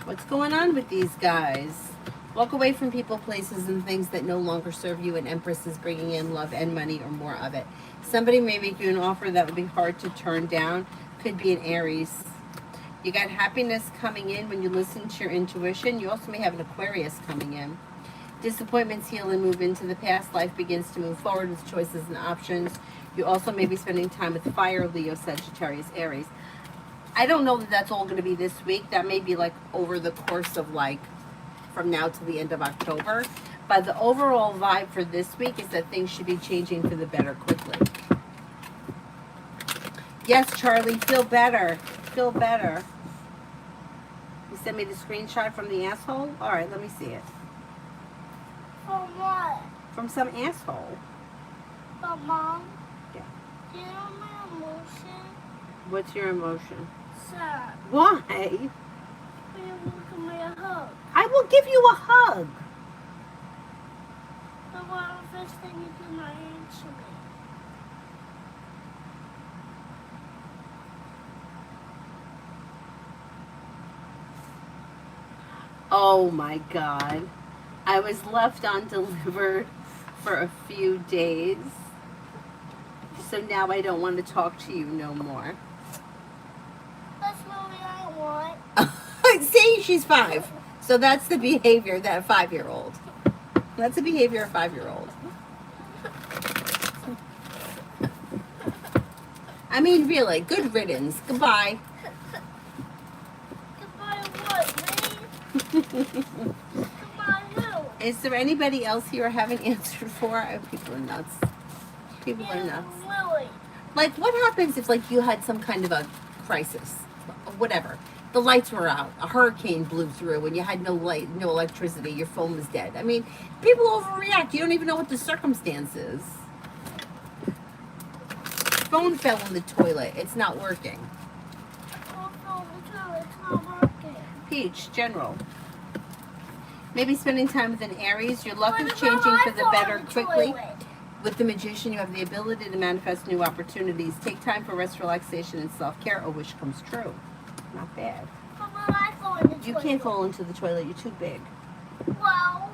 Speaker 1: What's going on with these guys? Walk away from people, places, and things that no longer serve you, and Empress is bringing in love and money or more of it. Somebody may make you an offer that would be hard to turn down. Could be an Aries. You got happiness coming in when you listen to your intuition. You also may have an Aquarius coming in. Disappointments heal and move into the past. Life begins to move forward with choices and options. You also may be spending time with fire, Leo, Sagittarius, Aries. I don't know that that's all going to be this week. That may be like over the course of like from now to the end of October. But the overall vibe for this week is that things should be changing for the better quickly. Yes, Charlie, feel better. Feel better. You sent me the screenshot from the asshole? All right, let me see it.
Speaker 3: For what?
Speaker 1: From some asshole.
Speaker 3: But Mom,
Speaker 1: Yeah.
Speaker 3: do you know my emotion?
Speaker 1: What's your emotion?
Speaker 3: Sad.
Speaker 1: Why?
Speaker 3: Will you give me a hug?
Speaker 1: I will give you a hug.
Speaker 3: But what if this thing you do not answer me?
Speaker 1: Oh my God. I was left undelivered for a few days. So now I don't want to talk to you no more.
Speaker 3: That's what I want.
Speaker 1: See, she's 5. So that's the behavior that a 5-year-old. That's the behavior of a 5-year-old. I mean, really, good riddance. Goodbye.
Speaker 3: Goodbye what, me? Goodbye who?
Speaker 1: Is there anybody else here I haven't answered for? Oh, people are nuts. People are nuts.
Speaker 3: Lily.
Speaker 1: Like, what happens if, like, you had some kind of a crisis? whatever. The lights were out. A hurricane blew through, and you had no light, no electricity. Your phone was dead. I mean, people overreact. You don't even know what the circumstance is. Phone fell in the toilet. It's not working.
Speaker 3: It's not working.
Speaker 1: Peach, general. Maybe spending time with an Aries. Your luck is
Speaker 3: What
Speaker 1: changing
Speaker 3: about
Speaker 1: for the
Speaker 3: my
Speaker 1: better
Speaker 3: phone
Speaker 1: quickly.
Speaker 3: toilet?
Speaker 1: With the Magician, you have the ability to manifest new opportunities. Take time for rest, relaxation, and self-care. A wish comes true. Not bad.
Speaker 3: What about my phone in the
Speaker 1: You
Speaker 3: toilet?
Speaker 1: can't fall into the toilet. You're too big.
Speaker 3: Well,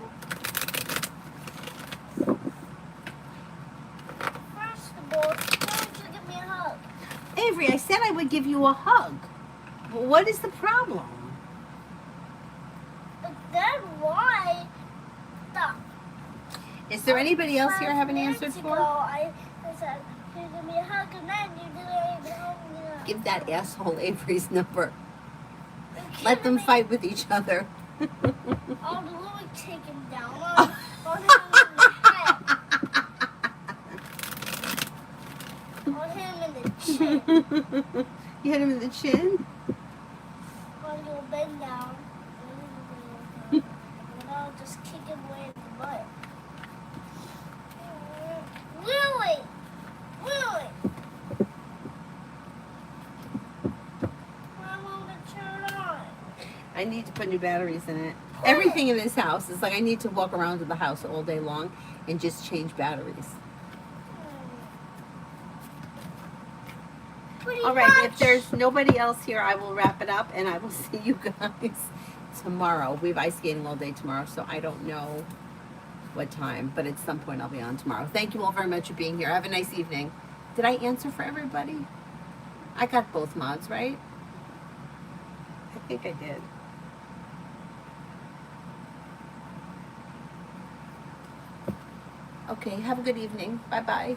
Speaker 3: first of all, why don't you give me a hug?
Speaker 1: Avery, I said I would give you a hug. Well, what is the problem?
Speaker 3: But then why? Stop.
Speaker 1: Is there anybody else here I haven't
Speaker 3: 5
Speaker 1: answered
Speaker 3: minutes ago,
Speaker 1: for?
Speaker 3: I said, you give me a hug, and then you didn't even hug me.
Speaker 1: Give that asshole Avery's number.
Speaker 3: You're
Speaker 1: Let them
Speaker 3: kidding me.
Speaker 1: fight with each other.
Speaker 3: I'll literally take him down on him in the head. On him in the chin.
Speaker 1: You hit him in the chin?
Speaker 3: On he'll bend down. And I'll just kick him away in the butt. Really? Really? Why won't it turn on?
Speaker 1: I need to put new batteries in it. Everything in this house is like I need to walk around to the house all day long and just change batteries.
Speaker 3: Pretty
Speaker 1: All right, if
Speaker 3: much.
Speaker 1: there's nobody else here, I will wrap it up and I will see you guys tomorrow. We have ice skating all day tomorrow, so I don't know what time, but at some point I'll be on tomorrow. Thank you all very much for being here. Have a nice evening. Did I answer for everybody? I got both mods, right? I think I did. Okay, have a good evening. Bye-bye.